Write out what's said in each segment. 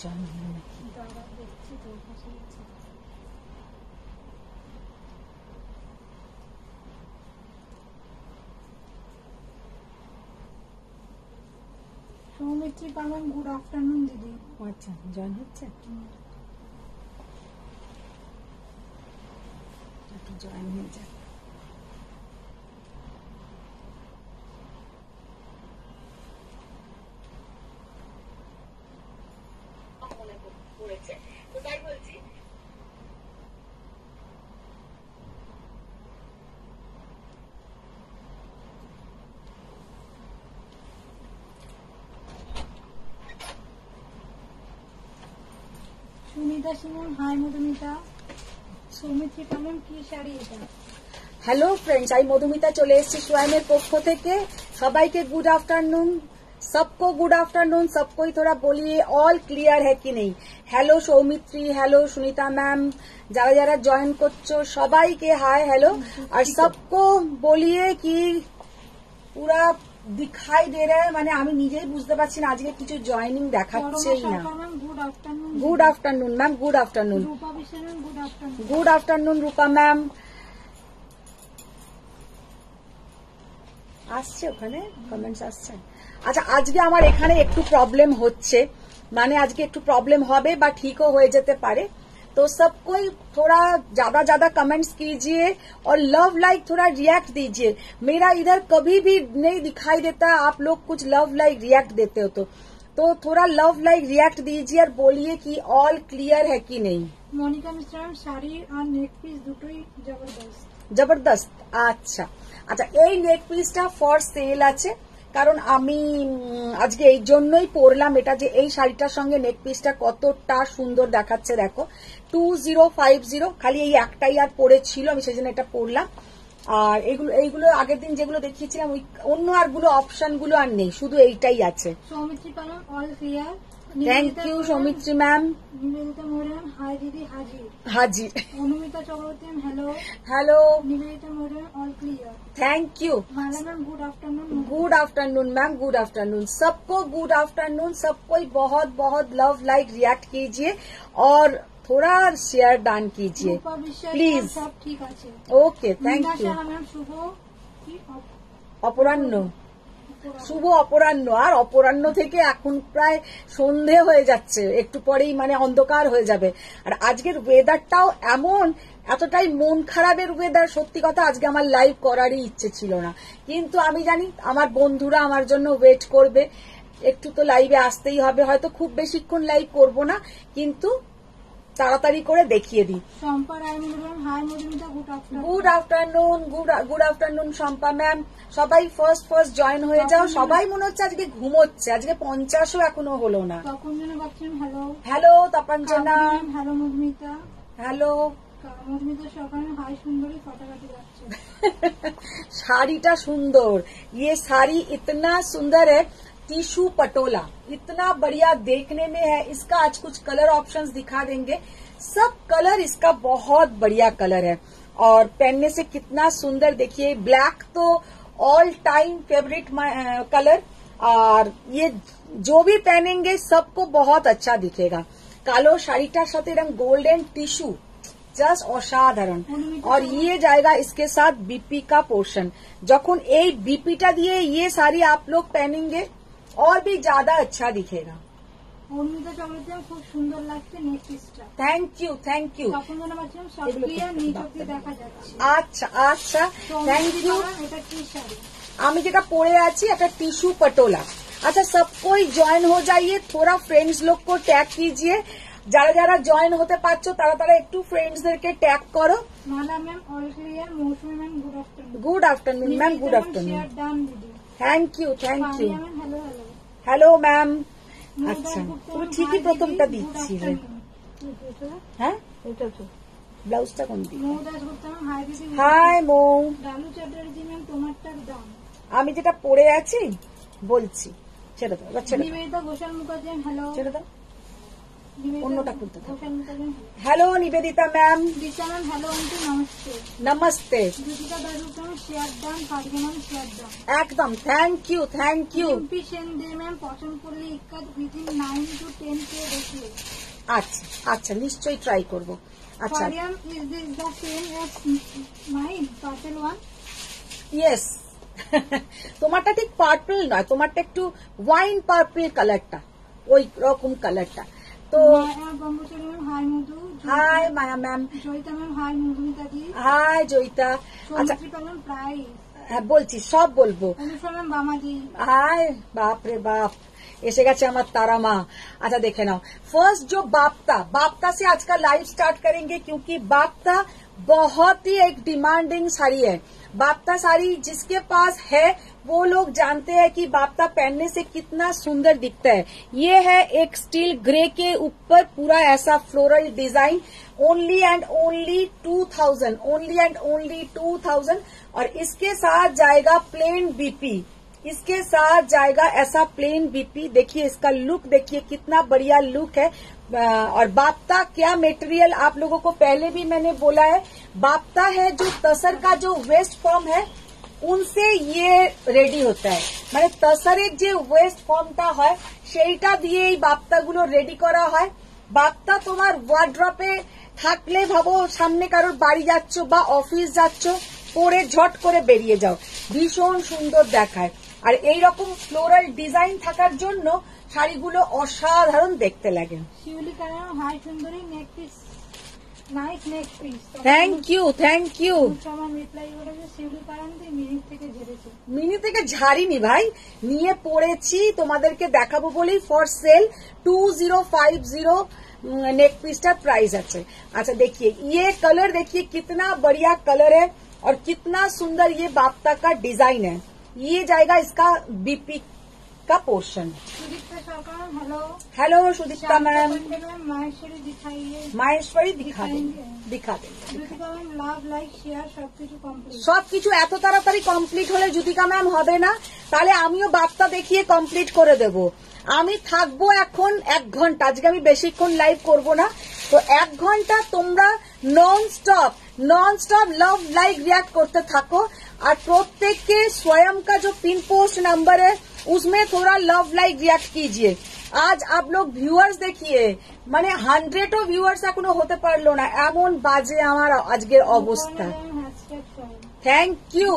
Join হলো নাকি সৌমিত্রী পালন গুড আফটারনুন দিদি। আচ্ছা জয়েন হচ্ছে জয়েন হয়ে যাক সুনিতা সিমন হাই মধুমিতা। সৌমিত্রী পালন কি শাড়ি এটা? হ্যালো ফ্রেন্ডস, আমি মধুমিতা চলে এসেছি সোয়াইমের পক্ষ থেকে। সবাইকে গুড आफ्टरनून, सबको गुड आफ्टरनून। सबको ही थोड़ा बोलिए ऑल क्लियर है कि नहीं। Hello Saumitri, hello Sunita ma'am, যারা যারা জয়েন করছো সবাইকে হাই হ্যালো। আর सबको बोलिए कि পুরা দিখাই দে রে, মানে আমি নিজেই বুঝতে পারছি না আজকে কিছু জয়েনিং দেখাচ্ছেই না। Good afternoon ma'am, good afternoon. Good afternoon Rupa ma'am. আসছে ওখানে কমেন্টস আসছে। আচ্ছা আজকে আমার এখানে একটু প্রবলেম হচ্ছে, মানে আজকে একটু প্রবলেম হবে বা ঠিকও হয়ে যেতে পারে। तो सबको थोड़ा ज्यादा ज्यादा कमेंट्स कीजिए और लव लाइक थोड़ा रिएक्ट दीजिए। मेरा इधर कभी भी नहीं दिखाई देता आप लोग कुछ लव लाइक रिएक्ट देते हो, तो थोड़ा लव लाइक रिएक्ट दीजिए और बोलिए कि ऑल क्लियर है कि नहीं। मोनिका मिश्रा শাড়ি আর নেক পিস দুটোই জবরদস্ত। জবরদস্ত। আচ্ছা আচ্ছা, এই নেক পিসটা ফর সেল আছে, কারণ আমি আজকে এই জন্যই পরলাম এটা, যে এই শাড়িটার সঙ্গে নেক পিসটা কতটা সুন্দর দেখাচ্ছে দেখো। 2050, খালি এই একটাই আর পরেছিল, আমি সেই জন্য এটা পরলাম। আর এইগুলো আগের দিন যেগুলো দেখিয়েছিলাম ওই অন্য আরগুলো অপশন গুলো আর নেই, শুধু এইটাই আছে। Soumitri Palan all clear. Thank you Soumitri ma'am. Nivedita Moren hi দিদি হাজির। হাজির। Anumita Chakraborty hello. Hello. Nivedita Moren all clear. Thank you. Mala ma'am good afternoon. Good afternoon ma'am, good afternoon. सबको गुड आफ्टरनून। सबको बहुत बहुत लव लाइक रिएक्ट कीजिए और थोड़ा शेयर डान कीजिए प्लीज। सब ठीक আছে। Okay thank you. শুভ অপরাহ্ন, শুভ অপরাহ্ন। আর অপরাহ্ন থেকে এখন প্রায় সন্ধে হয়ে যাচ্ছে, একটু পরেই মানে অন্ধকার হয়ে যাবে। আর আজকের ওয়েদারটাও এমন, এতটাই মন খারাপের ওয়েদার। সত্যি কথা আজকে আমার লাইভ করারই ইচ্ছে ছিল না, কিন্তু আমি জানি আমার বন্ধুরা আমার জন্য ওয়েট করবে, একটু তো লাইভে আসতেই হবে। হয়তো খুব বেশিক্ষণ লাইভ করব না, কিন্তু তাড়াতাড়ি করে দেখিয়ে দিই। Good afternoon, good afternoon Shampa ma'am. সবাই ফার্স্ট জয়েন হয়ে যাও। সবাই মনে হচ্ছে আজকে ঘুমোচ্ছে, আজকে 50ও এখনো হলো না। Hello Tapanjana. Hello Madhumita. Hello Madhumita সকালে হাই সুন্দরী ফটাফটি যাচ্ছে। শাড়িটা সুন্দর, ये साड़ी इतना सुंदर है, टिश्यू पटोला इतना बढ़िया देखने में है। इसका आज कुछ कलर ऑप्शंस दिखा देंगे। सब कलर इसका बहुत बढ़िया कलर है और पहनने से कितना सुंदर। देखिए ब्लैक तो ऑल टाइम फेवरेट कलर, और ये जो भी पहनेंगे सबको बहुत अच्छा दिखेगा। कालो শাড়িটার সাথে এরকম गोल्डन टिश्यू जस्ट असाधारण। और ये जाएगा इसके साथ बीपी का पोर्शन। जखन এই बीपीটা দিয়ে ये साड़ी आप लोग पहनेंगे और भी ज्यादा अच्छा दिखेगा। অনুমিতা চক্রবর্তী খুব সুন্দর লাগছে নেক পিসটা। Thank you thank you. Tapanjana বাচ্চা সব ক্লিয়ার নিচ অবধি দেখা যাচ্ছে। আচ্ছা আচ্ছা থ্যাংক ইউ। এটা কি শাড়ি? আমি যেটা পরে আছি একটা टिश्यू पटोला। अच्छा सबको ज्वाइन हो जाइए, थोड़ा फ्रेंड्स लोग को टैग कीजिए। যারা যারা জয়েন হতে পারছো তারা তারা একটু ফ্রেন্ডসদেরকে ট্যাগ করো। Mala ma'am all clear. Mousumi ma'am good afternoon. Good afternoon ma'am, good afternoon. Share done দিদি। Thank you thank you. Hello hello. Hello ma'am. আচ্ছা তুমি ঠিকই প্রথমটা দিচ্ছিলে। হ্যাঁ এটা তো ব্লাউজটা কোন দিকে? হাই দিদি। হাই মৌ। ডালু চ্যাটার্জি ম্যাম তোমারটার দাম। আমি যেটা পরে আছি বলছি, ছেড়ে দাও, ছেড়ে দাও। নিবেদিতা ঘোষাল মুখার্জি হ্যালো। ছেড়ে দাও। অন্যটা খুলতে থাকো। Hello Nivedita ma'am. Disha ma'am hello aunty, নমস্তে। নমস্তে। Jyotika Dadu ma'am share done, Faria ma'am share done. একদম thank you thank you. MP Sen De ma'am পছন্দ করলে ইক্কাত উইদিন 9 to 10 কে দেখলে। আচ্ছা আচ্ছা নিশ্চয়ই ট্রাই করব। আচ্ছা ফারিয়াম is this the same as mine purple one? Yes. তোমারটা ঠিক পার্পল নয়, তোমারটা একটু ওয়াইন পার্পল কালারটা, ওই রকম কালারটা। তো Maya Gangochari ma'am hi Madhu. Hi Maya ma'am. Joyita ma'am hi Madhumita দি। হাই জয়িতা। আচ্ছা সৌমিত্রিকা ম্যাম প্রাইস। হ্যাঁ বলছি, সব বলবো। অনুষা ম্যাম বামাদি। हाय बाप रे बाप, এসে গেছে আমার तारा माँ। अच्छा देखे ना, फर्स्ट जो बाप्ता से आज का लाइव स्टार्ट करेंगे, क्योंकि बाप्ता बहुत ही एक डिमांडिंग साड़ी है। बाप्ता साड़ी जिसके पास है वो लोग जानते हैं कि बाप्ता पहनने से कितना सुंदर दिखता है। ये है एक स्टील ग्रे के ऊपर पूरा ऐसा floral design, only and only 2000, only and only 2000। और इसके साथ जाएगा प्लेन बीपी, इसके साथ जाएगा ऐसा प्लेन बीपी। देखिए इसका लुक, देखिए कितना बढ़िया लुक है। और बाप्ता क्या मटेरियल, आप लोगों को पहले भी मैंने बोला है, बाप्ता है जो तसर का जो वेस्ट फॉर्म है उनसे ये रेडी होता है। মানে তসরের যে ওয়েস্ট ফর্মটা হয় সেইটা দিয়েই বাপ্তাগুলো রেডি করা হয়। বাপ্তা তোমার ওয়ার্ড্রপে থাকলে ভাবো সামনে কারোর বাড়ি যাচ্ছ বা অফিস যাচ্ছ, পরে ঝট করে বেরিয়ে যাও, ভীষণ সুন্দর দেখায়। আর এইরকম ফ্লোরাল ডিজাইন থাকার জন্য শাড়িগুলো অসাধারণ দেখতে লাগে। শিউলি কালার হাই সুন্দরী neck piece, nice neck piece. Thank you thank you. সমান রিপ্লাই করেছে শিউলি কালার মিনিট থেকে ঝেড়েছে। মিনি থেকে ঝাড়িনি ভাই, নিয়ে পড়েছি, তোমাদেরকে দেখাবো বলেই ফর সেল 2050 नेक पीस का प्राइस আছে। अच्छा देखिए ये कलर, देखिए कितना बढ़िया कलर है और कितना सुंदर ये बाप्ता का डिजाइन है। ये जाएगा इसका बीपी का पोर्शन। सुदीप्ता सरकार hello. Hello Sudipta ma'am. Maheshwari दिखाइए। माहेश्वरी दिखा देंगे। Jyotika ma'am love like share সবকিছু কমপ্লিট। সবকিছু এত তাড়াতাড়ি কমপ্লিট হলে জ্যোতিকা ম্যাম হবে না, তাহলে আমিও বাপ্তা দেখিয়ে কমপ্লিট করে দেব। আমি থাকবো এখন 1 ঘন্টা, আজকে আমি বেশিক্ষণ লাইভ করব না, তো 1 ঘন্টা তোমরা নন स्टॉप लव लाइक रिएक्ट करते थको। और प्रत्येक के स्वयं का जो पिन पोस्ट नंबर है उसमें थोड़ा लव लाइक रिएक्ट कीजिए। आज आप लोग व्यूअर्स देखिए, মানে 100ও ভিউয়ার্স এখনো হতে পারলো না, এমন বাজে আমার আজকের অবস্থা। Thank you.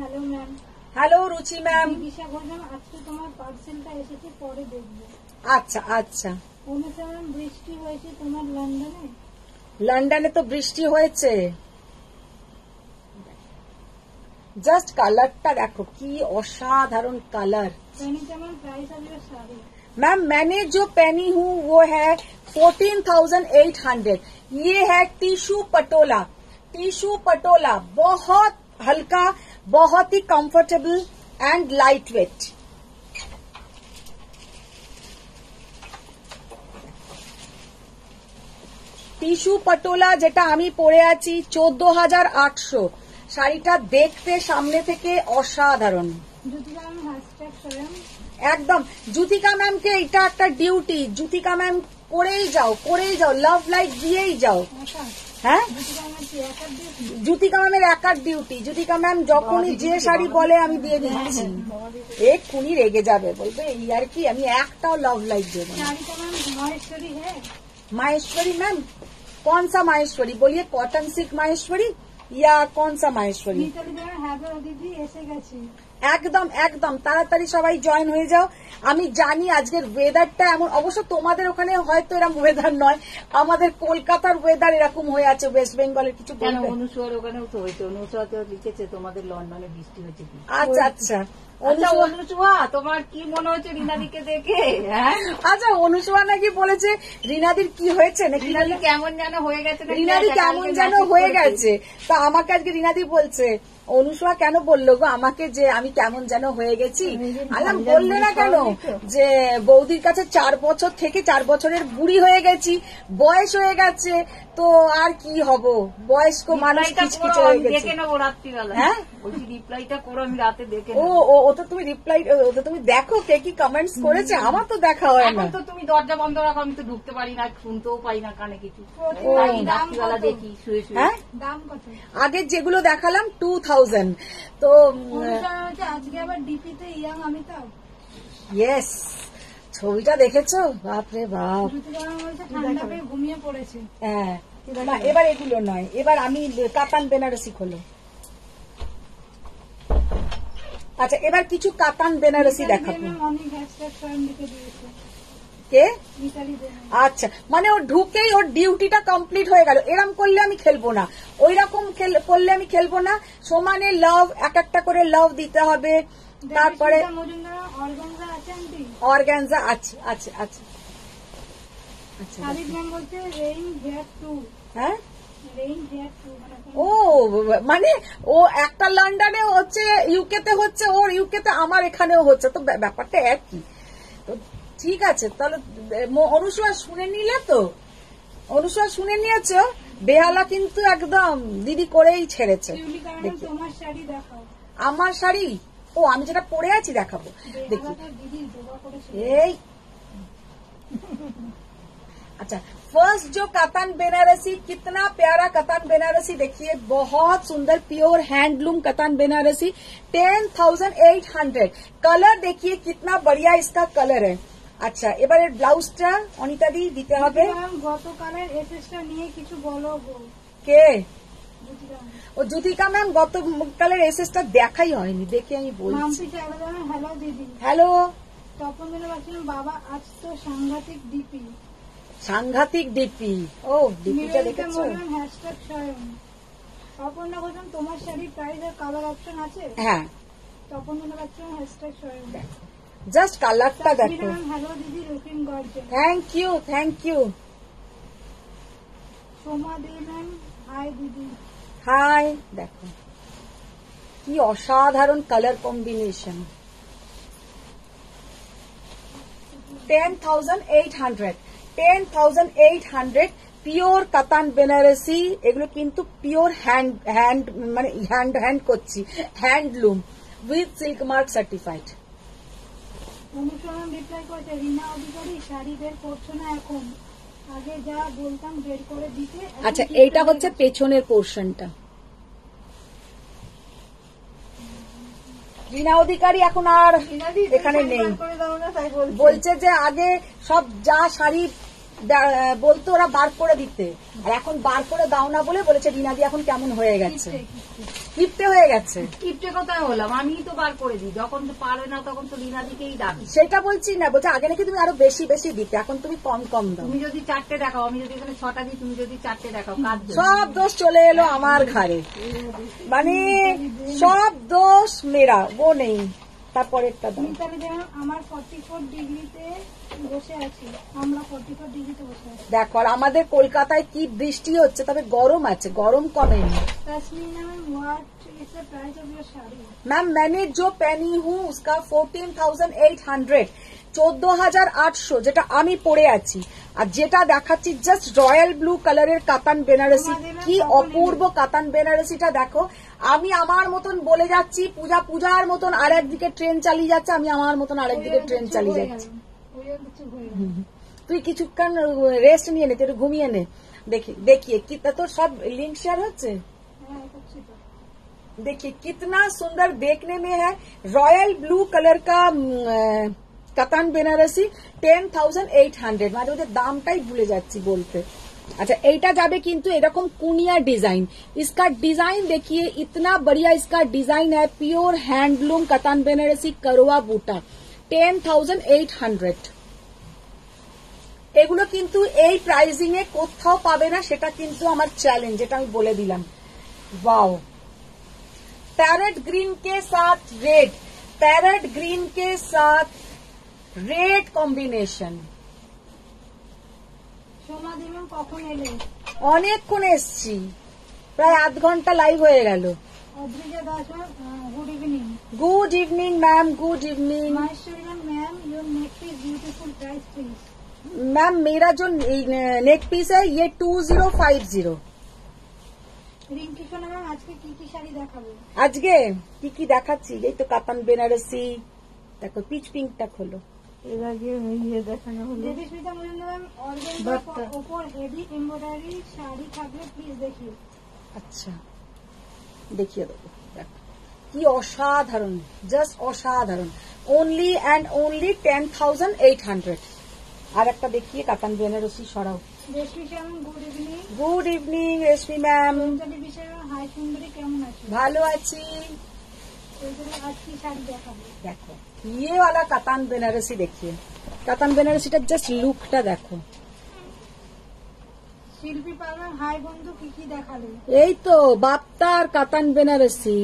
Hello ma'am. Hello Ruchi ma'am. Disha বললাম আজকে তোমার পার্সেলটা এসেছে, পরে দেখবো। আচ্ছা আচ্ছা। অনুষা ম্যাম বৃষ্টি হয়েছে তোমার লন্ডনে? লন্ডনে তো বৃষ্টি হয়েছে। জাস্ট কালারটা দেখো কি অসাধারণ কালার। मैम मैंने जो पहनी हूँ वो है 14,800। ये है टिश्यू पटोला, टिश्यू पटोला बहुत हल्का, बहुत ही comfortable and light weight. Tissue patola যেটা আমি পরে আছি 14,800। শাড়িটা দেখতে সামনে থেকে অসাধারণ। একদম জ্যোতিকা ম্যামকে এটা একটা ডিউটি, জ্যোতিকা ম্যাম করেই যাও, লাভ লাইক দিয়েই যাও। হ্যাঁ জ্যোতিকা ম্যামের একার ডিউটি। জ্যোতিকা ম্যাম যখনই যে শাড়ি বলে আমি দিয়ে দিচ্ছি, এক্ষুনি রেগে যাবে, বলবে এই আর কি, আমি একটাও লাভ লাইক দেবো না। माहेश्वरी मैम कौन सा माहेश्वरी बोलिए, कॉटन सिल्क माहेश्वरी या कौन सा माहेश्वरी? একদম একদম তাড়াতাড়ি সবাই জয়েন হয়ে যাও। আমি জানি আজকের ওয়েদারটা এমন, অবশ্য তোমাদের ওখানে হয়তো এরকম ওয়েদার নয়, আমাদের কলকাতার ওয়েদার এরকম হয়ে আছে। ওয়েস্ট বেঙ্গলের কিছু অনুসুয়ার ওখানেও তো হয়েছে, অনুসুয়াতেও লিখেছে তোমাদের লন্ডনে বৃষ্টি হয়েছে। আচ্ছা আচ্ছা অনুসুয়া তোমার কি মনে হচ্ছে রিনাদিকে দেখে? আচ্ছা অনুসুয়া নাকি বলেছে রিনাদির কি হয়েছে নাকি, কেমন যেন হয়ে গেছে, রিনাদি কেমন যেন হয়ে গেছে। তা আমাকে আজকে রিনাদি বলছে অনুষা কেন বললো গো আমাকে যে আমি কেমন যেন হয়ে গেছি? আলাম বললে না কেন যে বৌদির কাছে 4 বছর থেকে 4 বছরের বুড়ি হয়ে গেছি, বয়স হয়ে গেছে, তো আর কি হব, বয়স্ক মানুষ খিচখিচে হয়ে গেছে। দেখে নেবো রাত্রিবেলা। হ্যাঁ বলছি রিপ্লাইটা করো, আমি রাতে দেখে ও ও তো তুমি রিপ্লাই, ওটা তুমি দেখো কে কি কমেন্টস করেছে, আমার তো দেখা হয় না। এখন তো তুমি দরজা বন্ধ রাখো, আমি তো ঢুকতে পারি না, শুনতেও পাই না কানে কিছু। রাত্রিবেলা দেখি শুয়ে শুয়ে। হ্যাঁ দাম কত? আগে যেগুলো দেখালাম 2000, তো আজকে আবার ডিপিতে ইয়াং অমিতাভ। ইয়েস, ছবিটা দেখেছো? বাপরে বাপ। ঠান্ডা পেয়ে ঘুমিয়ে পড়েছে। হ্যাঁ না, এবার এগুলো নয়, এবার আমি কাতান বেনারসি খোলো। আচ্ছা এবার কিছু কাতান বেনারসি দেখাবো। অনেক হ্যাশট্যাগ স্বয়ং লিখে দিয়েছে। কে? মিতালি দেবী। আচ্ছা, মানে ওর ঢুকেই ওর ডিউটিটা কমপ্লিট হয়ে গেল। এরকম করলে আমি খেলবো না, ওই রকম করলে আমি খেলবো না। সমানে লাভ, এক একটা করে লাভ দিতে হবে। তারপরে অর্গানজা আছে আন্টি? অর্গানজা আছে আছে আছে। আচ্ছা শালিক ম্যাম বলছে রেইন হেয়ার টু। হ্যাঁ রেইন হেয়ার টু ও মানে ও একটা লন্ডনে হচ্ছে, ইউকেতে হচ্ছে, ওর ইউকেতে, আমার এখানেও হচ্ছে, তো ব্যাপারটা একই। তো ঠিক আছে, তাহলে অনুসূয়া শুনে নিলে তো? অনুসূয়া শুনে নিয়েছো? বেহালা কিন্তু একদম দিদি করেই ছেড়েছে। তোমার শাড়ি দেখাও। আমার শাড়ি? ও আমি যেটা পরে আছি দেখাবো, দেখি। এই अच्छा, फर्स्ट जो कतान बेनारसी, कितना प्यारा कतान बेनारसी देखिए, बहुत सुंदर प्योर हैंडलूम कतान बेनारसी, 10,800। कलर देखिए कितना बढ़िया इसका कलर है। আচ্ছা এবারে ব্লাউজটা অনিতা দি দিতে হবে। গতকালের এসএসটা নিয়ে কিছু বলো গো। কে? ও জ্যোতিকা ম্যাম গতকালের এসএসটা দেখাই হয়নি, দেখে আমি বলছি। হ্যালো দিদি। হ্যালো। তপন দিনে বলছিলাম বাবা আজ তো সাংঘাতিক ডিপি। সাংঘাতিক ডিপি? ও ডিপিটা দেখেছো? হ্যাশট্যাগ স্বয়ং। তপন না বলছিলাম তোমার শাড়ির প্রাইস আর কালার অপশন আছে? হ্যাঁ। তপন দিনে বলছিলাম হ্যাশট্যাগ স্বয়ং। জাস্ট কালারটা দেখো। হ্যালো দিদি, looking gorgeous. Thank you thank you. Soma di ma'am hi দিদি। হাই, দেখো কি অসাধারণ কালার কম্বিনেশন। 10,800 10,800 পিওর কাতান বেনারসি। এগুলো কিন্তু পিওর হ্যান্ড মানে হ্যান্ড করছি, handloom with silk mark certified. অনুসরণ রিপ্লাই করছে রিনা অধিকারী শাড়ি বের করছো না এখন, আগে যা বলতাম বের করে দিতে। আচ্ছা এইটা হচ্ছে পেছনের পোর্শনটা। রিনা অধিকারী এখন আর এখানে নেই, বলছে যে আগে সব যা শাড়ি বলতো ওরা বার করে দিতে, আর এখন বার করে দাও না বলে বলেছে রিনাদি এখন কেমন হয়ে গেছে, কিপটে হয়ে গেছে। কিপটে কোথায় হলাম, আমি তো বার করে দিই, যখন পারে না তখন তো রিনাদিকেই দাবি। সেটা বলছি না, বলছে আগে নাকি তুমি আরো বেশি বেশি দিতে, এখন তুমি কম কম দাও। তুমি যদি 4টে দেখাও, আমি যদি এখানে 6টা দিই, তুমি যদি 4টে দেখাও, কাজ সব দোষ চলে এলো আমার ঘাড়ে, মানে সব দোষ মেরা, ও নেই। তারপরেরটা দাও। আমার 44 ডিগ্রিতে বসে আছি, আমরা 44 ডিগ্রিতে বসে আছি। দেখো আর আমাদের কলকাতায় কি বৃষ্টি হচ্ছে, তবে গরম আছে, গরম কমেনি। मैम मैंने जो पहनी हूँ उसका 14,800, 14,800 যেটা আমি পরে আছি, আর যেটা দেখাচ্ছি জাস্ট রয়্যাল ব্লু কালারের কাতান বেনারসি। কি অপূর্ব কাতান বেনারসিটা দেখো। আমি আমার মতন বলে যাচ্ছি, পূজার মতন আর একদিকে ট্রেন চালিয়ে যাচ্ছে, আমি আমার মতন আরেকদিকে ট্রেন চালিয়ে যাচ্ছি। তুই কিছুক্ষণ রেস্ট নিয়ে নে, তুই ঘুমিয়ে নে। देखिए कितना, तो सब लिंक शेयर होচ্ছে। देखिए कितना सुंदर देखने में है, रॉयल ब्लू कलर का कतान बेनारसी 10,800, মানে ওদের দামটাই ভুলে যাচ্ছি বলতে। अच्छा এইটা যাবে কিন্তু এরকম কুনিয়া ডিজাইন, इसका डिजाइन देखिए इतना बढ़िया इसका डिजाइन है, प्योर हैंडलूम कतान बेनारसी करवा बूटा 10,800। এগুলো কিন্তু এই প্রাইজিং এ কোথাও পাবে না, সেটা কিন্তু আমার চ্যালেঞ্জ, এটা আমি বলে দিলাম। वाओ, पैरेट ग्रीन के साथ रेड, पैरेट ग्रीन के साथ रेड कॉम्बिनेशन। কখন এলে? অনেকক্ষণ এসছি, প্রায় আধ ঘন্টা লাইভ হয়ে গেল। Adrija Das ma'am, good evening. Good evening ma'am, good evening Maheshwari ma'am, your neck is beautiful. Price please. Ma'am. मेरा जो नेक पीस है ये 2050। রিঙ্কি সোনা ম্যাম আজকে কি কি শাড়ি দেখাবো? আজকে কি দেখাচ্ছি, এই তো কাতান বেনারসি। দেখো পিচ পিঙ্কটা খোলো। এর আগে ইয়ে দেখানো হলো। দেবীস্মিতা মজুমদার ম্যাম, অর্গানজার ওপর হেভি এমব্রয়ডারি শাড়ি থাকলে প্লিজ দেখিও। আচ্ছা দেখিয়ে দেবো। দেখো কি অসাধারণ, জাস্ট অসাধারণ। Only and only 10,800। আর একটা দেখিয়ে কাতান বেনারসি সরাও। Reshmi ma'am, good evening. Good evening Reshmi ma'am. Chanchali বিষয় হাই সুন্দরী, কেমন আছো? ভালো আছি। আজ কি শাড়ি দেখাবো? দেখো ये वाला कातान बेनारसी देखिए, कातान बेनारसीটা জাস্ট লুকটা দেখো। শিল্পী পাল ম্যাম, হাই বন্ধু, কি কি দেখালে? এই তো বাপ্তার কাতান বেনারসি,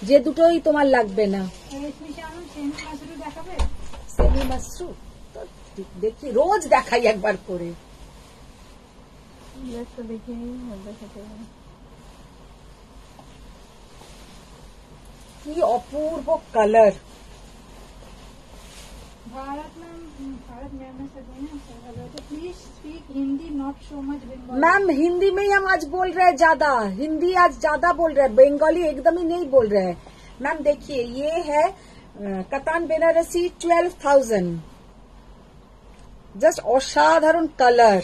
যে দুটোই তোমার লাগবে না। রেশমি ম্যাম, সেমি মাসুরি দেখাবে? সেমি মাসরু তো দেখি, রোজ দেখাই একবার করে। একটা দেখে দেখাতে হবে। কি অপূর্ব কালার। भारत मैम में sir please speak Hindi, not so much Bengali. Ma'am Hindi में ही हम आज बोल रहे हैं, ज्यादा हिंदी आज ज्यादा बोल रहे हैं, बंगाली एकदम ही नहीं बोल रहे हैं। मैम देखिए ये है कातान बेनारसी 12,000। জাস্ট অসাধারণ কালার।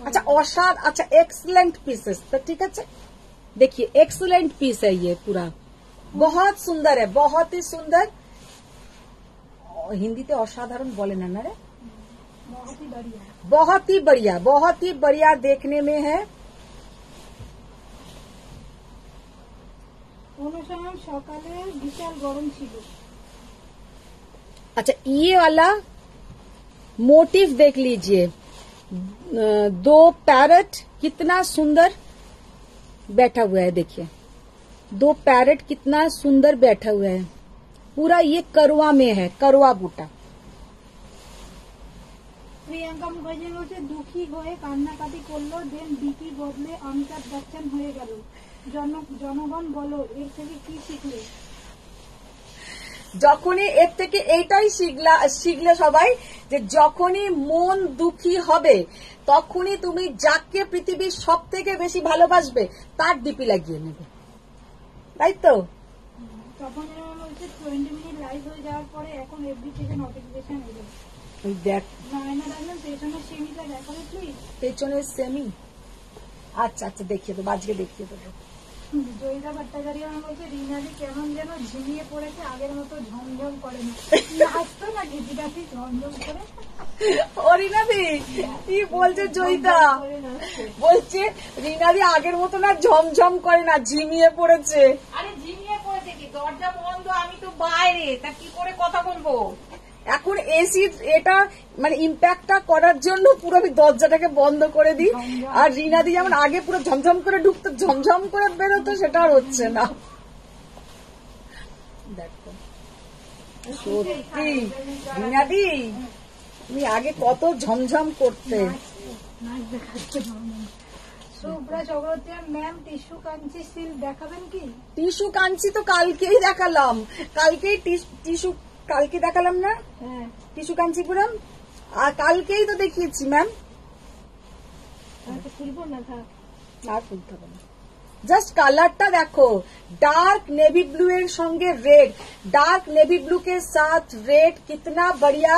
अच्छा अच्छा एक्सलेंट पीसेस तो ठीक है। देखिए एक्सलेंट पीस है ये पूरा, बहुत सुंदर है, बहुत ही सुंदर। हिंदीते असाधारण बोले ना रे, बहुत ही बढ़िया, बहुत ही बढ़िया, बहुत ही बढ़िया देखने में है। অনুসরণ সকালে বিশাল গরম ছিল। अच्छा ये वाला मोटिव देख लीजिए, दो पैरट कितना सुंदर बैठा हुआ है। देखिए दो पैरट कितना सुंदर बैठा हुआ है, पूरा ये करवा में है, करवा बूटा। প্রিয়াঙ্কা মুখার্জি বলছে দুঃখী হয়ে কান্নাকাটি করলো, দেন বিকি বদলে অমিতাভ বচ্চন হয়ে গেল। জনগণ বলো এর থেকে কি শিখলে? যখনই এর থেকে এইটাই শিখলে সবাই, যে যখনই মন দুঃখী হবে তখনই তুমি যাকে পৃথিবীর সব থেকে বেশি ভালোবাসবে তার ডিপি লাগিয়ে নেবে, তাই তো? তখন বলছে 20 মিনিট লাইভ হয়ে যাওয়ার পরে এখন এফবি থেকে নোটিফিকেশন এলো। ওই দেখ নারায়ণা রাজন পেছনের সেমিটা দেখাবে প্লিজ। পেছনের সেমি। আচ্ছা আচ্ছা দেখিয়ে দেবো, আজকে দেখিয়ে দেবো। জয়িতা ভট্টাচার্য বলছে রিনাদি কেমন যেন ঝিমিয়ে পড়েছে, আগের মতো ঝমঝম করে না। আসতো না গিটিটাকে ঝমঝম করে। ও রিনাদি কি বলছে জয়িতা? বলছে রিনাদি আগের মতো না ঝমঝম করে না, ঝিমিয়ে পড়েছে। আরে ঝিমিয়ে পড়েছে কি, দরজা বন্ধ, আমি তো বাইরে, তা কি করে কথা বলবো? এখন এসি এটা মানে ইম্প্যাক্টটা করার জন্য পুরো আমি দরজাটাকে বন্ধ করে দিই। আর রিনাদি যেমন আগে পুরো ঝমঝম করে ঢুকতো, ঝমঝম করে বেরোতো, সেটা আর হচ্ছে না। দেখো সত্যি রিনাদি তুমি আগে কত ঝমঝম করতে। Shubhra Chakraborty ma'am, tissue Kanchi silk দেখাবেন কি? টিস্যু কাঞ্চি তো কালকেই দেখালাম, কালকেই টিস্যু কালকে দেখালাম না টিস্যু কাঞ্চিপুরম, আর কালকেই তো দেখিয়েছি ম্যাম। খুলবো না, আর খুলতে হবে না, জাস্ট কালারটা দেখো, डार्क नेवी ब्लू एंड संगे रेड, डार्क नेवी ब्लू के साथ रेड, कितना बढ़िया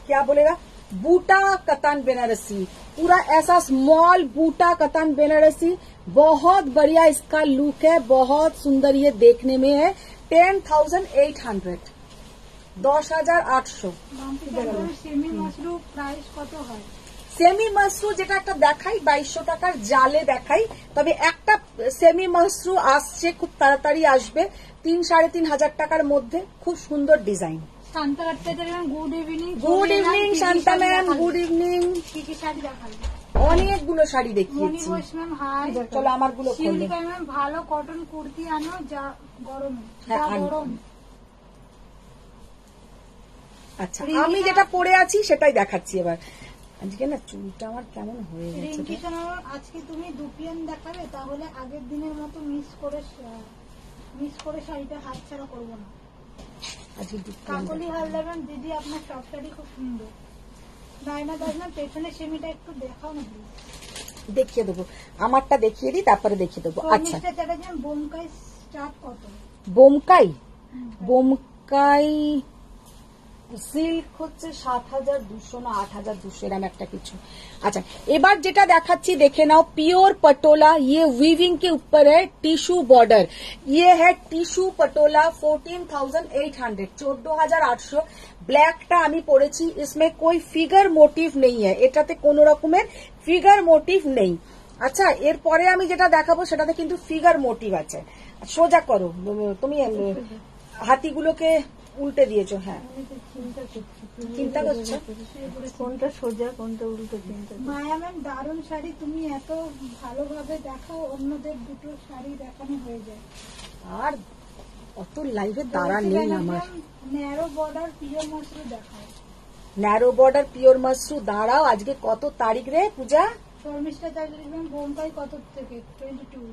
क्या बोलेगा, बूटा कतान बेनारसी, पूरा ऐसा स्मॉल बूटा कतान बेनारसी, बहुत बढ़िया इसका लुक है, बहुत सुंदर ये देखने में है। 10,800, 10,800। সেমি মাশরুম প্রাইস কত হয়? সেমি মাশরু যেটা একটা দেখাই 2200 টাকার জালে দেখাই, তবে একটা সেমি মাশরু আসছে, খুব তাড়াতাড়ি আসবে, 3-3,500 টাকার মধ্যে, খুব সুন্দর design. Shanta Bhattacharya good evening. Good evening Shanta ma'am, good evening. কি কি শাড়ি দেখাবে? অনেকগুলো শাড়ি দেখিয়েছি। মণি ঘোষ ম্যাম হাই। চলো আমার গুলো খোলো। শিউলিকা ম্যাম ভালো কটন কুর্তি আনো, যা গরমে, যা গরম। আচ্ছা আমি যেটা পরে আছি সেটাই দেখাচ্ছি এবার। আজকে না চুলটা আমার কেমন হয়ে গেছে রিঙ্কি সোনা, আজকে তুমি দুপিয়ান দেখাবে, তাহলে আগের দিনের মতো মিস করে শাড়িটা হাতছাড়া করবো না। আজকে দুপুরে কাকলি হালদার, দিদি আপনার সব শাড়ি খুব সুন্দর। নাইনা দাস না, পেছনে সেমিটা একটু দেখাও না প্লিজ। দেখিয়ে দেবো, আমারটা দেখিয়ে দিই তারপরে দেখিয়ে দেবো। আচ্ছা, শর্মিষ্ঠা চ্যাটার্জি, বোমকাই স্টার্ট কত? বোমকাই সিল্ক হচ্ছে 7,200 না 8,200 এরকম একটা কিছু। अच्छा, এবার যেটা দেখাচ্ছি দেখে নাও, পিওর पटोला, ये वीविंग के ऊपर है, टिश्यू बॉर्डर, ये है टिश्यू पटोला 14,800, 14,800। ব্ল্যাকটা আমি পরেছি, इसमें कोई फिगर मोटिव नहीं है, এটাতে কোন রকমের ফিগার মোটিভ নেই। আচ্ছা, এরপরে আমি যেটা দেখাবো সেটাতে কিন্তু ফিগার মোটিভ আছে। সোজা করো, তুমি হাতিগুলোকে উল্টে দিয়েছো। হ্যাঁ, চিন্তা করছো কোনটা সোজা কোনটা উল্টো চিন্তা। মায়া ম্যাম, দারুণ শাড়ি, তুমি এত ভালোভাবে দেখাও, অন্যদের দুটো শাড়ি দেখানো হয়ে যায়। আর অত লাইভে দাঁড়া নেই আমার। ন্যারো বর্ডার পিওর মাশরু দেখাও। ন্যারো বর্ডার পিওর মাশরু দাঁড়াও, আজকে কত তারিখ রে পূজা? শর্মিষ্ঠা চ্যাটার্জি ম্যাম, বোমকাই কত থেকে? 22।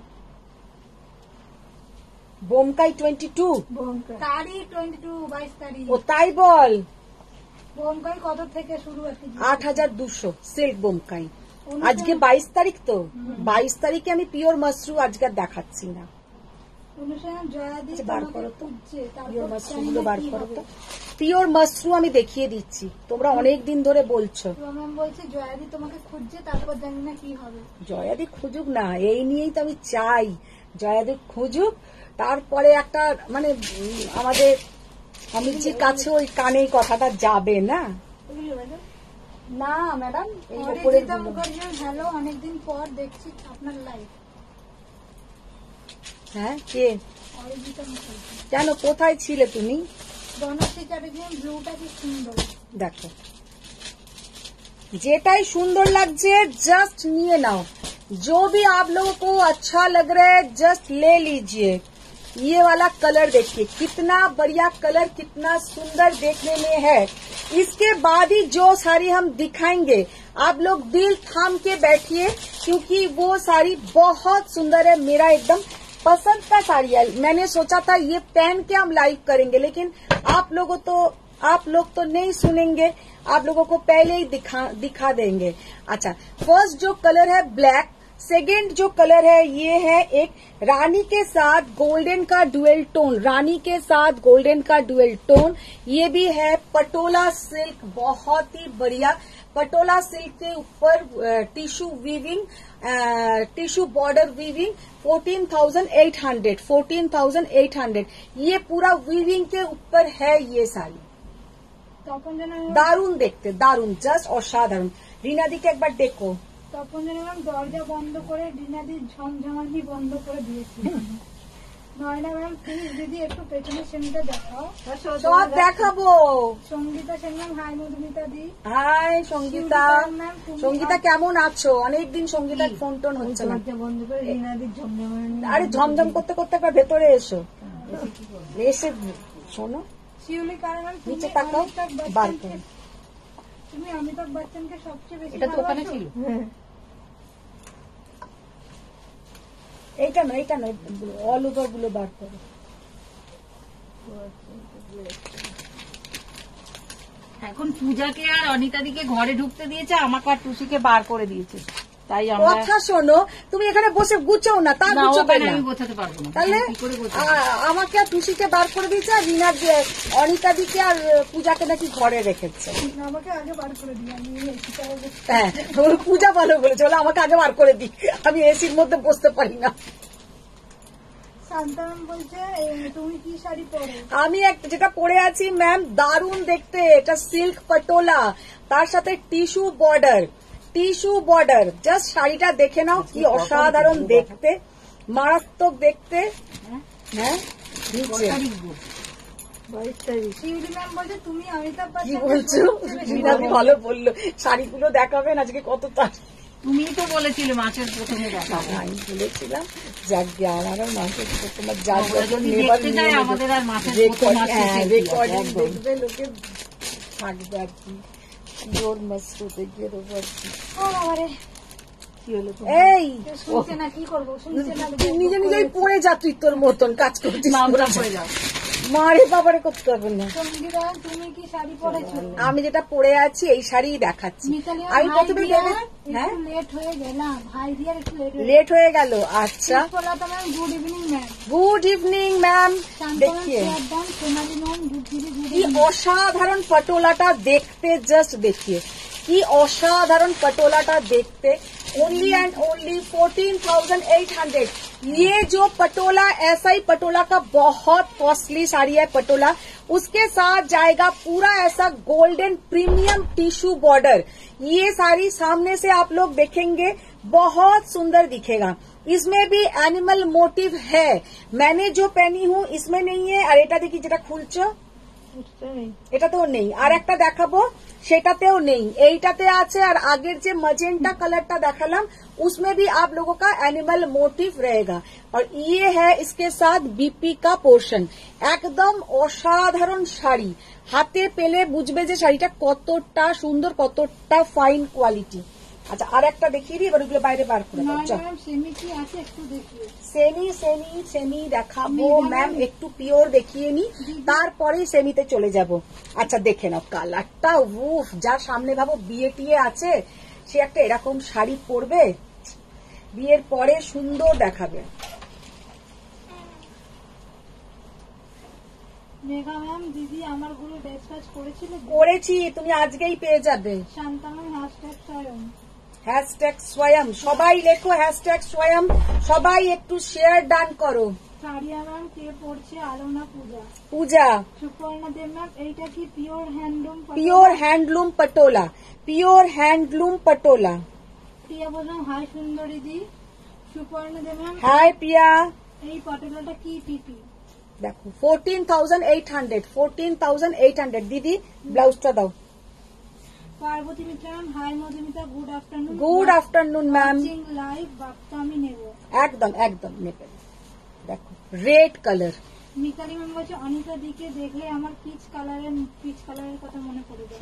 বোমকাই 22, তারিখ 22, 22 তারিখ। ও তাই বল। বোমকাই কত থেকে শুরু? 8,200 সিল্ক বোমকাই। আজকে 22 তারিখ তো, 22 তারিখে আমি পিওর মাশরু আজকে আর দেখাচ্ছি না। অনুসার জয়াদি বার তোমাকে করো তো, খুঁজছে, পিওর তারপর মাশরু জানি গুলো না বার কি করো হবে। তো। পিওর মাশরু আমি দেখিয়ে দিচ্ছি, তোমরা অনেক দিন ধরে বলছো। ম্যাম বলছে জয়াদি তোমাকে খুঁজছে, তারপর জানি না কি হবে। জয়াদি খুঁজুক না, এই নিয়েই তো আমি চাই জয়াদি খুঁজুক। তারপরে একটা মানে আমাদের অমিতজির কাছে ওই কানে কথাটা যাবে না। না ম্যাডাম, এই উপরে অরিজিতা মুখার্জি, হ্যালো, অনেকদিন পর দেখছি আপনার লাইভ। হ্যাঁ, কে? অরিজিতা মুখার্জি। কেন, কোথায় ছিলে তুমি? বনশ্রী চ্যাটার্জি, ব্লুটা কি সুন্দর। দেখো, যেটাই সুন্দর লাগছে जस्ट নিয়ে নাও, जो भी आप लोगों को अच्छा लग रहा है जस्ट ले लीजिए। ये वाला कलर देखिए, कितना बढ़िया कलर, कितना सुंदर देखने में है। इसके बाद ही जो साड़ी हम दिखाएंगे, आप लोग दिल थाम के बैठिए, क्योंकि वो साड़ी बहुत सुंदर है, मेरा एकदम पसंद का साड़ी है। मैंने सोचा था ये पहन के हम लाइव करेंगे, लेकिन आप लोग तो नहीं सुनेंगे, आप लोगों को पहले ही दिखा देंगे। अच्छा, फर्स्ट जो कलर है ब्लैक, सेकेंड जो कलर है ये है एक रानी के साथ गोल्डन का डुअल टोन, रानी के साथ गोल्डन का डुअल टोन। ये भी है पटोला सिल्क, बहुत ही बढ़िया पटोला सिल्क के ऊपर tissue weaving, tissue border weaving 14,800। ये पूरा वीविंग के ऊपर है ये साड़ी। দারুণ দেখতে, দারুণ, জাস্ট অসাধারণ। রিনাদিকে একবার দেখো। তপন ম্যাম, দরজা বন্ধ করে রিনাদির ঝমঝমানি বন্ধ করে দিয়েছি। নয়না ম্যাম, প্লিজ দিদি একটু পেছনের সেমিটা দেখাও। সব দেখাবো। সঙ্গীতা সেন ম্যাম, হাই মধুমিতা দি। হাই সঙ্গীতা। সঙ্গীতা কেমন আছো? অনেকদিন সঙ্গীতার ফোন টোন হচ্ছে না। বন্ধ করে রিনাদির ঝমঝমানি। আরে ঝমঝম করতে করতে একবার ভেতরে এসো, এসে শোনো। শিউলি কারা ম্যাম, নিচে তাকাও, বার করো। তুমি অমিতাভ বচ্চনকে সবচেয়ে বেশি এটা তো ওখানে ছিল। এইটা নয়, অল ওভার গুলো বার করো। এখন পূজাকে আর অনিতাদিকে ঘরে ঢুকতে দিয়েছে, আমাকে আর টুসিকে বার করে দিয়েছে, তাই আমরা। কথা শোনো, তুমি এখানে বসে গুছাও না, তা গুছাবে না, আমি গোছাতে পারবো না। তাহলে কি করে গোছাবো? আমাকে আর টুসিকে বার করে দিয়েছে, আর রিনার অনিতাদিকে আর পূজাকে নাকি ঘরে রেখেছে। আমাকে আগে বার করে দিই, আমি হ্যাঁ, পূজা ভালো বলেছে, বলে আমাকে আগে বার করে দিই, আমি এসির মধ্যে বসতে পারি না। শান্তারাম বলছে তুমি কি শাড়ি পরো? আমি যেটা পরে আছি ম্যাম, দারুণ দেখতে, এটা সিল্ক পটোলা, তার সাথে টিস্যু বর্ডার, জাস্ট শাড়িটা দেখে নাও, কি অসাধারণ দেখতে, মারাত্মক দেখতে। হ্যাঁ, শিউলি ম্যাম বলছে তুমি অমিতাভ কি বচ্চন বলছো? রিনাদি ভালো বললো, শাড়িগুলো দেখাবেন আজকে কত তার। তুমি তো বলেছিলে মাছের প্রথমে দেখা। আমি বলেছিলাম যাক আমারও মাছের তোমার আমাদের আর মাছের রেকর্ডিং দেখবে লোকে থাকবে আর কি। পিওর মাশরু দেখিয়ে দেবো আর কি। ও বাবারে, কি হলো তোমার? এই কেউ শুনছে না, কি করবো, শুনছে না। নিজে নিজেই পড়ে যা, তুই তোর মতন কাজ করছিস। নামটা পড়ে যাও। মারে বাবারে করতে হবে না। সঙ্গীতা, তুমি কি শাড়ি পরেছো? আমি যেটা পরে আছি এই শাড়ি দেখাচ্ছি। মিতালি, আমি ভাই প্রথমে দিয়া ভেবে, হ্যাঁ একটু লেট হয়ে গেলাম, ভাই দিয়ার একটু লেট হয়ে গেল। আচ্ছা, ma'am good evening ma'am. Good evening ma'am. Shantana দেখিয়ে শ্রদ্ধান, সোনালী ম্যাম গুড কি অসাধারণ পটোলাটা দেখতে, জাস্ট देखिए কি অসাধারণ पटोलाटा देखते। Only and only 14,800। ये जो पटोला, ऐसा ही पटोला का बहुत कॉस्टली साड़ी है पटोला। उसके साथ जाएगा पूरा ऐसा गोल्डन प्रीमियम टिश्यू बॉर्डर। ये साड़ी सामने से आप लोग देखेंगे बहुत सुंदर दिखेगा। इसमें भी एनिमल मोटिव है। मैंने जो पहनी हूँ इसमें नहीं है। और এটা দেখি যেটা খুলছো এটাতেও নেই, আর একটা দেখাবো সেটাতেও নেই, এইটাতে আছে। আর আগের যে मजेंटा कलरটা দেখালাম उसमें भी आप लोगों का एनिमल मोटिव रहेगा। और ये है इसके साथ बीपी का पोर्शन। একদম অসাধারণ শাড়ি, হাতে পেলে বুঝবে যে শাড়িটা কতটা সুন্দর, কতটা ফাইন কোয়ালিটি। আচ্ছা, আর একটা দেখিয়ে দিই, এবার ওগুলো বাইরে বার করে দাও। চল, সেমি কি আছে একটু দেখিয়ে। সেমি দেখাবো ম্যাম, একটু পিওর দেখিয়ে নি, তারপরে সেমিতে চলে যাব। আচ্ছা, দেখে নাও কালারটা, উফ, যার সামনে ভাবো বিয়ে টিয়ে আছে সে একটা এরকম শাড়ি পরবে, বিয়ের পরে সুন্দর দেখাবে। মেঘা ম্যাম, দিদি আমার গুলো ড্যাশ করেছিল? করেছি, তুমি আজকেই পেয়ে যাবে। শান্তাময় হ্যাশট্যাগ স্বয়ং, হ্যাশট্যাগ স্বয়ং, সবাই লেখো হ্যাশট্যাগ স্বয়ং, সবাই একটু শেয়ার ডান করো। সারিয়া ম্যাম কে পড়ছে? আলোনা পূজা। পূজা, সুপর্ণা দেব ম্যাম, এইটা কি pure handloom? Pure handloom patola, pure handloom patola. Priya বললাম হাই সুন্দরী দি। Suparna Deb ma'am, hi Priya. এই পটোলাটা কি পিপি? দেখো 14,800, 14,800। দিদি ব্লাউজটা দাও। Parbati Mitra ma'am, hi Madhumita, good afternoon. Good afternoon ma'am. Live বাক্তা আমি নেব। একদম একদম নেবে। দেখো রেড কালার। মিতালি ম্যাম বলছে অনিতা দিকে দেখলে আমার পিচ কালারের কথা মনে পড়ে যায়।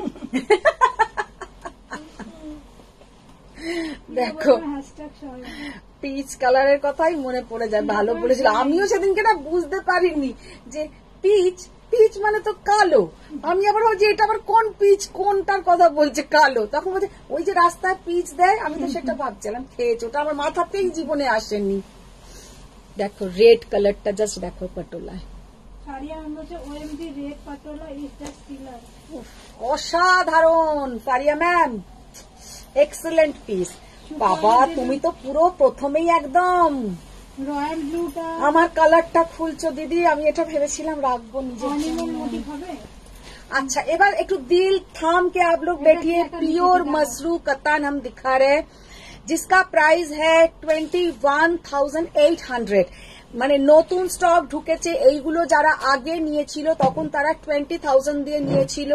দেখো হ্যাশট্যাগ স্বয়ং। পিচ কালারের কথাই মনে পড়ে যায়, ভালো বলেছিল। আমিও সেদিনকে না বুঝতে পারিনি যে পিচ, পিচ মানে তো কালো। আমি আবার ভাবছি এটা আবার কোন পিচ, কোনটার কথা বলছে কালো। তখন বলছে ওই যে রাস্তায় পিচ দেয়, আমি তো সেটা ভাবছিলাম খেয়েছি, ওটা আমার মাথাতেই জীবনে আসেনি। দেখো রেড কালারটা, জাস্ট দেখো পটোলায়। সারিয়া ম্যাম বলছে OMG red patola is the Stiller. অসাধারণ ফারিয়া ম্যাম, এক্সেলেন্ট পিস। বাবা তুমি তো পুরো প্রথমেই একদম রয়্যাল ব্লুটা আমার কালারটা খুলছো দিদি। আমি এটা ভেবেছিলাম রাখবো নিজের অ্যানিমাল জন্য। মোটিভ হবে। अच्छा एबार एक दिल थाम के आप लोग बैठिए। प्योर मसरू कतान हम दिखा रहे हैं जिसका प्राइस है 21,800। মানে নতুন স্টক ঢুকেছে, এইগুলো যারা আগে নিয়েছিল তখন তারা 20,000 দিয়ে নিয়েছিল।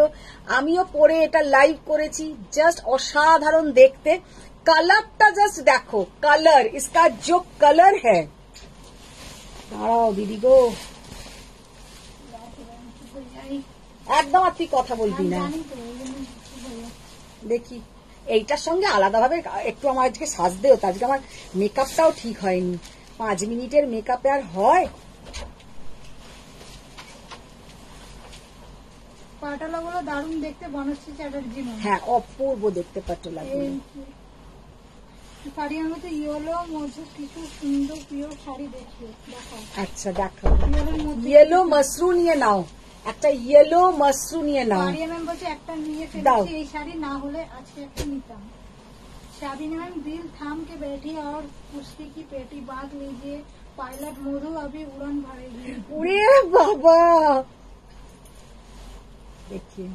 আমিও পরে এটা লাইভ করেছি, জাস্ট অসাধারণ দেখতে। কালারটা জাস্ট দেখো, কালার इसका जो कलर है, দাঁড়াও দিদি গো, একদম আর তুই কথা বলবি না। দেখি এইটার সঙ্গে আলাদাভাবে একটু আমার আজকে সাজতে হতো, আজকে আমার মেকআপটাও ঠিক হয়নি। 5 মিনিটের মেকআপে আর হয়? পাটোলাগুলো দারুণ দেখতে, বনশ্রী চ্যাটার্জি ম্যাম। হ্যাঁ অপূর্ব দেখতে পাটোলা। শাড়ির মধ্যে ইয়েলো মধ্যে কিছু সুন্দর পিওর শাড়ি দেখিও, দেখো। আচ্ছা দেখো, ইয়েলোর মধ্যে ইয়েলো মাশরু নিয়ে নাও, একটা ইয়েলো মাশরু নিয়ে নাও। সারিয়া ম্যাম বলছে একটা নিয়ে দাও। ফেলেছি, এই শাড়ি না হলে আজকে একটা নিতাম। शाबिना मैम दिल थाम के बैठी और कुश्ती की पेटी बांध लीजिए, पायलट मोरू अभी उड़ान भरेगी। उड़े बाबा देखिए।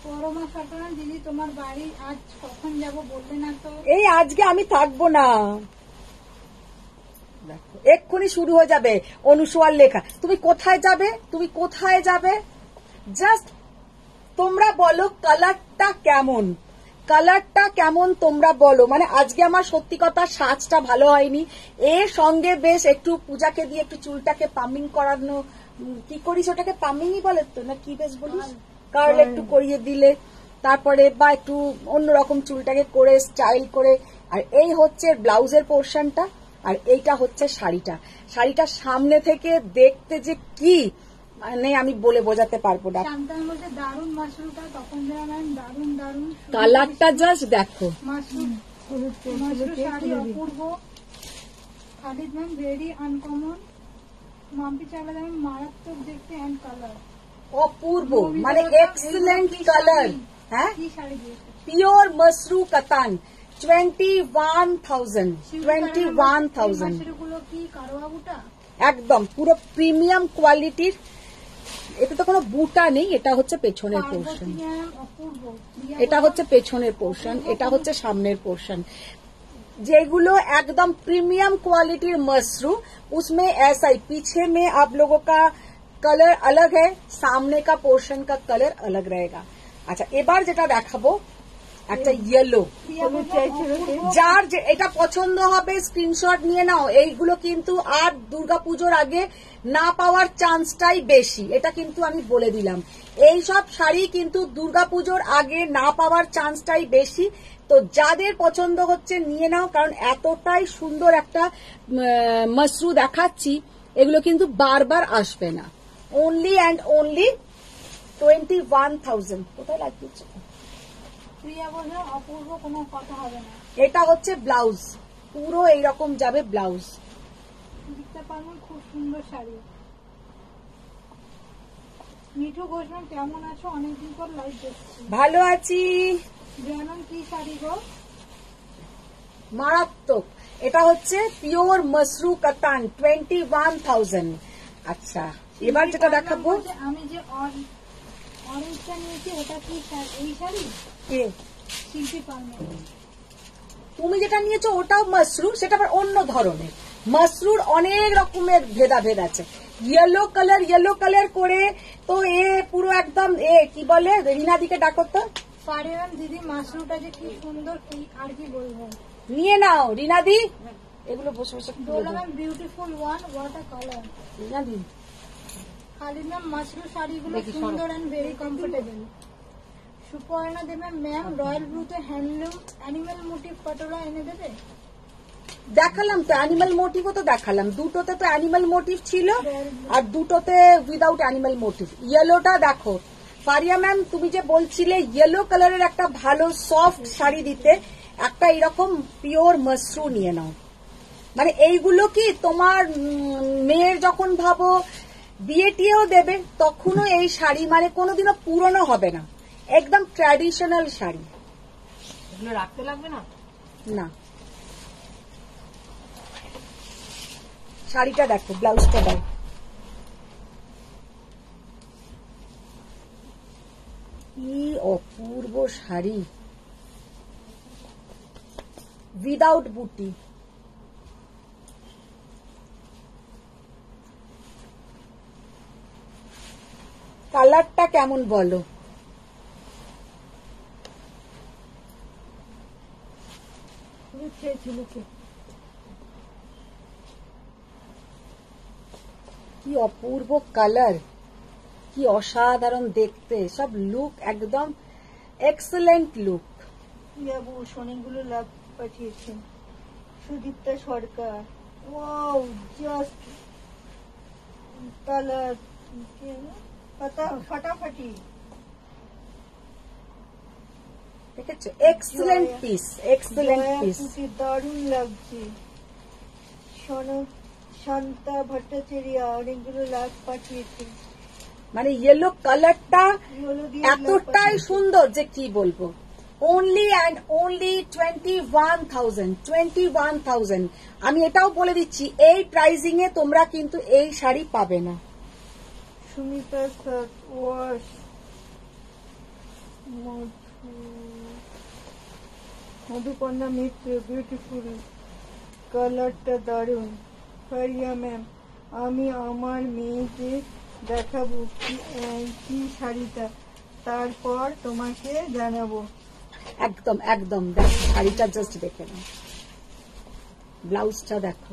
পরমা সরকার দিদি তোমার বাড়ি আজ কখন যাব বললে না তো? এই আজকে আমি থাকবো না, দেখো এক্ষুনি শুরু হয়ে যাবে অনুসোয়ার লেখা। তুমি কোথায় যাবে, তুমি কোথায় যাবে? জাস্ট তোমরা বলো কালারটা কেমন, কালারটা কেমন তোমরা বলো। মানে আজকে আমার সত্যি কথা সাজটা ভালো হয়নি। এর সঙ্গে বেশ একটু পূজাকে দিয়ে একটু চুলটাকে পাম্পিং করানো, কি করিস ওটাকে পাম্পিংই বলে তো না কি বেশ বলিস, কার্ল একটু করিয়ে দিলে তারপরে বা একটু অন্যরকম চুলটাকে করে স্টাইল করে। আর এই হচ্ছে ব্লাউজের পোর্শনটা, আর এইটা হচ্ছে শাড়িটা। শাড়িটা সামনে থেকে দেখতে যে কি মানে আমি বলে বোঝাতে পারবো না। শান্তান বলছে দারুণ মাশরুমটা, তখন ম্যাম দারুণ দারুণ কালারটা জাস্ট দেখো। মাশরুম শাড়ি অপূর্ব। Khalid ma'am very uncommon. Mampi Chawla ma'am মারাত্মক দেখতে অ্যান্ড কালার অপূর্ব মানে এক্সেলেন্ট কালার। হ্যাঁ, কি শাড়ি দিয়েছে? পিওর মসরু কাতান 21,000 21,000 গুলো কি কারোয়া বুটা? একদম পুরো প্রিমিয়াম কোয়ালিটির। এটা তো কোনো বুটা নেই, এটা হচ্ছে পেছনের পোর্শন, অপূর্ব। এটা হচ্ছে পেছনের পোর্শন, এটা হচ্ছে সামনের পোর্শন। যেগুলো एकदम प्रीमियम क्वालिटी मसरू, उसमें ऐसा ही पीछे में आप लोगों का कलर अलग है, सामने का पोर्शन का कलर अलग रहेगा। अच्छा, এবার যেটা দেখাবো একটা ইয়েলো, যার এটা পছন্দ হবে স্ক্রিনশট নিয়ে নাও। এইগুলো কিন্তু আর দুর্গাপুজোর আগে না পাওয়ার চান্সটাই বেশি, এটা কিন্তু আমি বলে দিলাম। এই সব শাড়ি কিন্তু দুর্গাপুজোর আগে না পাওয়ার চান্সটাই বেশি। তো যাদের পছন্দ হচ্ছে নিয়ে নাও, কারণ এতটাই সুন্দর একটা মসরু দেখাচ্ছি, এগুলো কিন্তু বারবার আসবে না। Only and only 21,000। কোথায় লাগছে? প্রিয়া বলে অপূর্ব, কোনো কথা হবে না। এটা হচ্ছে ব্লাউজ, পুরো এইরকম যাবে ব্লাউজ। দেখতে পারবেন খুব সুন্দর শাড়ি। মিঠু ঘোষ ম্যাম কেমন আছো? অনেকদিন পর লাইভ দেখছি। ভালো আছি। জানান কি শাড়ি গো? মারাত্মক। এটা হচ্ছে পিওর মসরু কাতান 21,000। আচ্ছা, এবার যেটা দেখাবো, আমি যে অরেঞ্জটা নিয়েছি ওটা কি এই শাড়ি? শিল্পী পারমেন। তুমি যেটা নিয়েছো ওটাও মসরু, সেটা আবার অন্য ধরনের। মসরুর অনেক রকমের ভেদাভেদ আছে। ইয়েলো কালার করে তো এ পুরো একদম কি বলে, রিনাদিকে ডাকো তো। পারিলাম দিদি, মাশরুমটা যে কি সুন্দর, কি আর কি বলবো। নিয়ে নাও রিনাদি, এগুলো বসে বসে বললাম beautiful one, what a colour. রিনাদি খালিদ ম্যাম মাশরুম শাড়িগুলো সুন্দর এন্ড ভেরি কমফোর্টেবল। সুপর্ণা দেবে ম্যাম রয়্যাল ব্লুতে হ্যান্ডলুম অ্যানিমাল মোটিভ পটোলা এনে দেবে। দেখালাম তো অ্যানিমাল মোটিভও তো দেখালাম, দুটোতে তো অ্যানিমাল মোটিভ ছিল আর দুটোতে উইদাউট অ্যানিমাল মোটিভ। ইয়েলোটা দেখো ফারিয়া ম্যাম, তুমি যে বলছিলে ইয়েলো কালারের একটা ভালো সফট শাড়ি দিতে, একটা এরকম পিওর মসরু নিয়ে নাও। মানে এইগুলো কি তোমার মেয়ের যখন ভাবো বিয়ে টিয়েও দেবে, তখনও এই শাড়ি মানে কোনোদিনও পুরনো হবে না, একদম ট্র্যাডিশনাল শাড়ি। এগুলো রাখতে লাগবে না। না, শাড়িটা দেখো, ব্লাউজটা দাও। কি অপূর্ব শাড়ি, উইদাউট বুটি। কালারটা কেমন বলো? কি অপূর্ব কালার, কি অসাধারণ দেখতে, সব লুক একদম এক্সেলেন্ট লুক। অনেকগুলো লাভ পাঠিয়েছেন সুদীপ্তা সরকার। ওয়াও, জাস্ট কালার ফাটাফাটি। দেখেছো, এক্সেলেন্ট পিস, এক্সেলেন্ট পিস, দারুণ লাগছে। শান্তা ভট্টাচার্য অনেকগুলো লাভ পাঠিয়েছে। মানে ইয়েলো কালারটা এতটাই সুন্দর যে কি বলবো। Only and only 21,000 21,000। আমি এটাও বলে দিচ্ছি, এই প্রাইজিং এ তোমরা কিন্তু এই শাড়ি পাবে না। সুমিতা ওয়াশ মধুপর্ণা মিত্র বিউটিফুল, কালারটা দারুণ। ফারিয়া ম্যাম, আমি আমার মেয়েকে দেখাবো কি শাড়িটা, তারপর তোমাকে জানাবো। একদম একদম দেখো, শাড়িটা জাস্ট দেখে নাও, ব্লাউজটা দেখো,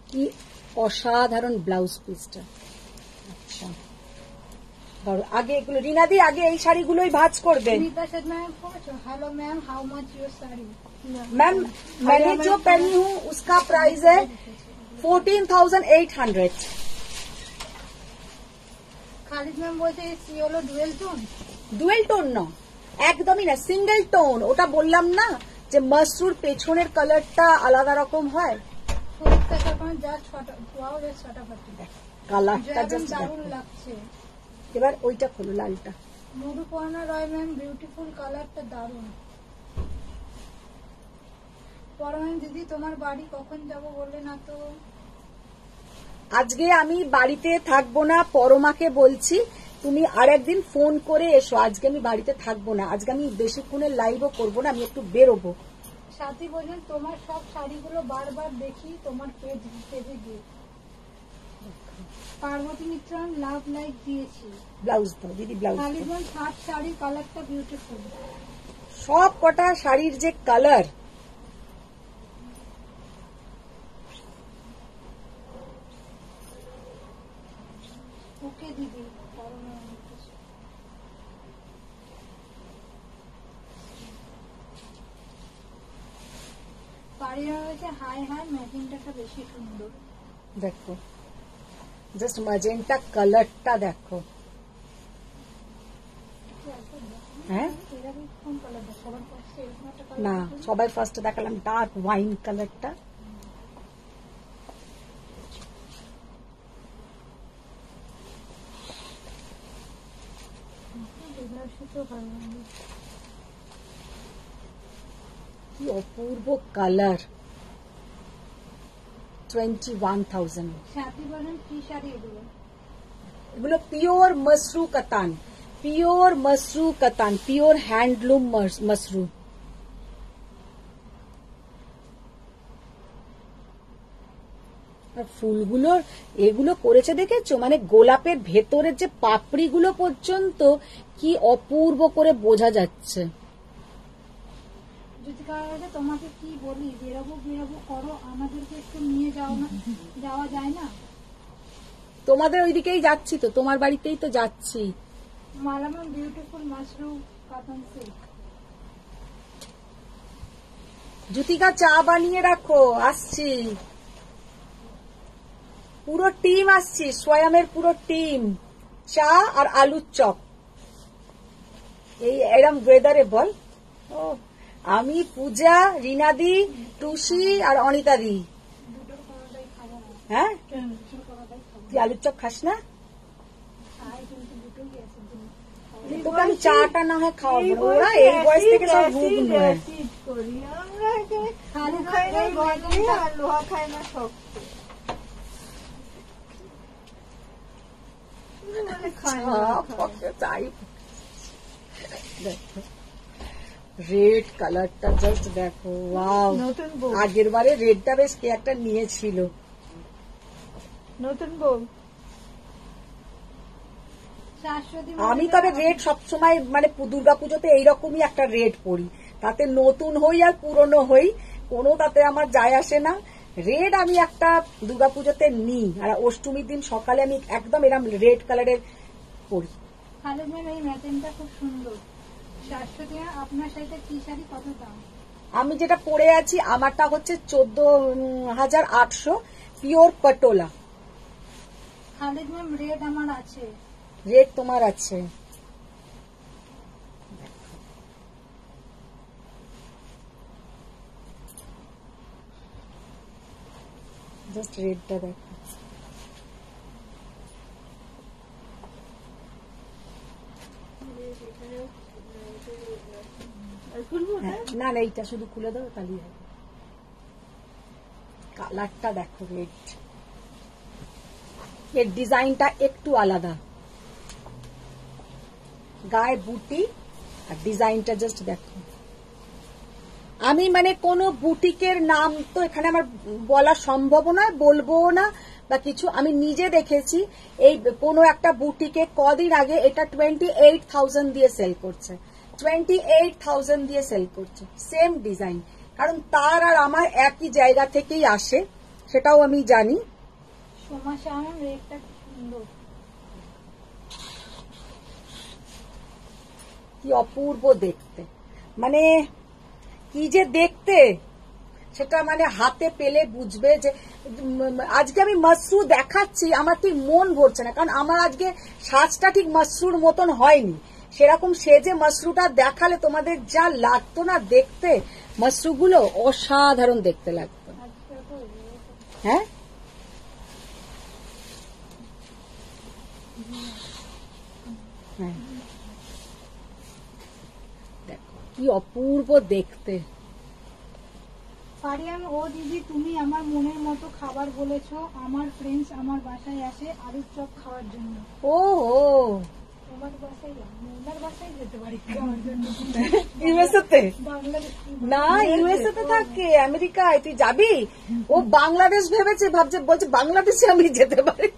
কি অসাধারণ ব্লাউজ পিসটা। আচ্ছা, ধরো আগে এগুলো রিনাদি আগে এই শাড়িগুলোই ভাঁজ করবে। सुनीता शर्मा मैम पूछो, hello ma'am, how much your sari? Ma'am मैंने जो पहनी हूँ उसका प्राइस है 14,800। খালিদ ম্যাম বলছে সি হলো ডুয়েল টোন। ডুয়েল টোন না, একদমই না, সিঙ্গেল টোন। ওটা বললাম না যে মাশরুর পেছনের কালারটা আলাদা রকম হয়। সুনীতা শর্মা যা ছটা, ওয়াও বেশ ছটাফাটি, কালারটা একদম জাস্ট দারুণ লাগছে। এবার ওইটা খোলো লালটা। মধুপর্ণা রয় ম্যাম বিউটিফুল, কালারটা দারুণ। পরমেন দিদি তোমার বাড়ি কখন যাব বললে না তো? আজকে আমি বাড়িতে থাকবো না, পরমাকে বলছি তুমি আরেকদিন ফোন করে এসো। আজকে আমি বাড়িতে থাকবো না, আজকে আমি বেশিক্ষণের লাইভও করবো না, আমি একটু বেরোবো। সাথী বললেন তোমার সব শাড়িগুলো বারবার দেখি তোমার পেজে গিয়ে। পার্বতী মিত্রন লাভ লাইক দিয়েছি। ব্লাউজ দাও দিদি, ব্লাউজ দাও। খালিদ ম্যাম থার্ড শাড়ির কালারটা বিউটিফুল। সব কটা শাড়ির যে কালার, ওকে দিদি। পারিয়া হয়েছে হাই হাই, ম্যাচিংটা বেশি সুন্দর। দেখো জাস্ট ম্যাজেন্টা কালারটা দেখো। হ্যাঁ এরকম কোন কালার সবার কাছে এরকম একটা না, সবাই ফার্স্ট দেখালাম ডার্ক ওয়াইন কালারটা। কি অপূর্ব কালার। 21,000। সাথী বলেন কি শাড়ি এগুলো? এগুলো পিওর মসরু কাতান, পিওর মসরু কাতান, পিওর হ্যান্ডলুম মসরু। আর ফুলগুলোর এগুলো করেছে দেখেছো, মানে গোলাপের ভেতরের যে পাপড়িগুলো পর্যন্ত কি অপূর্ব করে বোঝা যাচ্ছে। যদি কারো তোমাকে কি বলি, বেরোবো বেরোবো করো, আমাদেরকে একটু নিয়ে যাও না, যাওয়া যায় না? তোমাদের ওইদিকেই যাচ্ছি তো, তোমার বাড়িতেই তো যাচ্ছি। মালামাম beautiful mushroom cotton silk. Jyotika চা বানিয়ে রাখো, আসছি। পুরো টিম আসছি, সোয়ামের পুরো টিম। চা আর আলুর চপ এই এরম ওয়েদারে বল। ও আমি, পূজা, রিনাদি, টুসি আর অনিতাদি। দুটোর কোনোটাই খাবো না। হ্যাঁ দুটোর কোনোটাই খাবো তুই আলুর চপ খাস না? না, কিন্তু দুটোই আছে। তোকে আমি চাটা না হয় খাওয়াবো না, ওরা এই বয়স থেকে সব ভুগ নয়। রেড কালারটা জাস্ট দেখো, ওয়াও। আগের বারে রেডটা বেশ কে একটা নিয়েছিল। নতুন বউ। আমি তবে রেড সবসময় মানে দুর্গাপুজোতে এইরকমই একটা রেড পরি, তাতে নতুন হই আর পুরনো হই কোনো তাতে আমার যায় আসে না। রেড আমি একটা দুর্গাপুজোতে নিই, আর অষ্টমীর দিন সকালে আমি একদম এরকম রেড কালারের পরি। খালেদ ম্যাম এই ম্যাচিংটা খুব সুন্দর। শাশ্বতী আপনার সাথে কি শাড়ি কত দাম? আমি যেটা পরে আছি আমারটা হচ্ছে 14,800 pure patola. Khaled ma'am red আমার আছে। রেড তোমার আছে? জাস্ট রেডটা দেখো। না না এইটা শুধু খুলে দাও তাহলেই হবে। কালারটা দেখো, রেড। এর ডিজাইনটা একটু আলাদা, গায়ে বুটি আর ডিজাইনটা জাস্ট দেখো। আমি মানে কোনো বুটিকের নাম তো এখানে আমার বলা সম্ভব নয়, বলবো না বা কিছু। আমি নিজে দেখেছি এই কোনো একটা বুটিকে কদিন আগে এটা 28,000 দিয়ে সেল করছে, 28,000 দিয়ে সেল করছে সেম ডিজাইন। কারণ তার আর আমার একই জায়গা থেকেই আসে, সেটাও আমি জানি। সোমা শাহন রেডটা সুন্দর। কি অপূর্ব দেখতে, মানে কি যে দেখতে সেটা মানে হাতে পেলে বুঝবে। যে আজকে আমি মাশরু দেখাচ্ছি, আমার ঠিক মন ভরছে না, কারণ আমার আজকে সাজটা ঠিক মাশরুর মতন হয়নি। সেরকম সেজে মাশরুটা দেখালে তোমাদের যা লাগতো না দেখতে, মাশরুগুলো অসাধারণ দেখতে লাগতো। হ্যাঁ, দেখো কি অপূর্ব দেখতে। পারিয়ান, ও দিদি তুমি আমার মনের মতো খাবার বলেছো। আমার ফ্রেন্ডস আমার বাসায় আসে আলুর চপ খাওয়ার জন্য। ও তোমার বাসায় ওনার বাসায় যেতে পারি খাওয়ার জন্য। ইউএসএতে বাংলাদেশ না, ইউএসএতে থাকে, আমেরিকায়। তুই যাবি? ও বাংলাদেশ ভেবেছে, ভাবছে, বলছে বাংলাদেশে আমি যেতে পারি।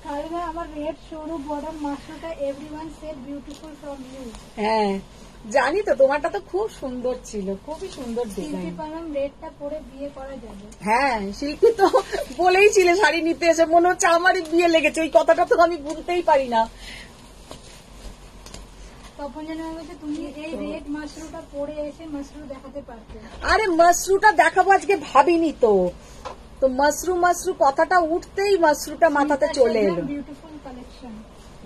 কারণ আমার রেড সরু বর্ডার মাশরুটা everyone said beautiful from you. হ্যাঁ জানি তো, তোমারটা তো খুব সুন্দর ছিল, খুবই সুন্দর শিল্পী ডিজাইন। পালন রেডটা পরে বিয়ে করা যাবে। হ্যাঁ, শিল্পী তো বলেই ছিল শাড়ি নিতে এসে, মনে হচ্ছে আমারই বিয়ে লেগেছে। ওই কথাটা তো আমি ভুলতেই পারি না। তখন যেন বলছে তুমি এই রেড মাশরুটা পরে এসে মাশরু দেখাতে পারতে। আরে মাশরুটা দেখাবো আজকে ভাবিনি তো, তো মাশরু মাশরু কথাটা উঠতেই মাশরুটা মাথাতে চলে এলো। Beautiful collection.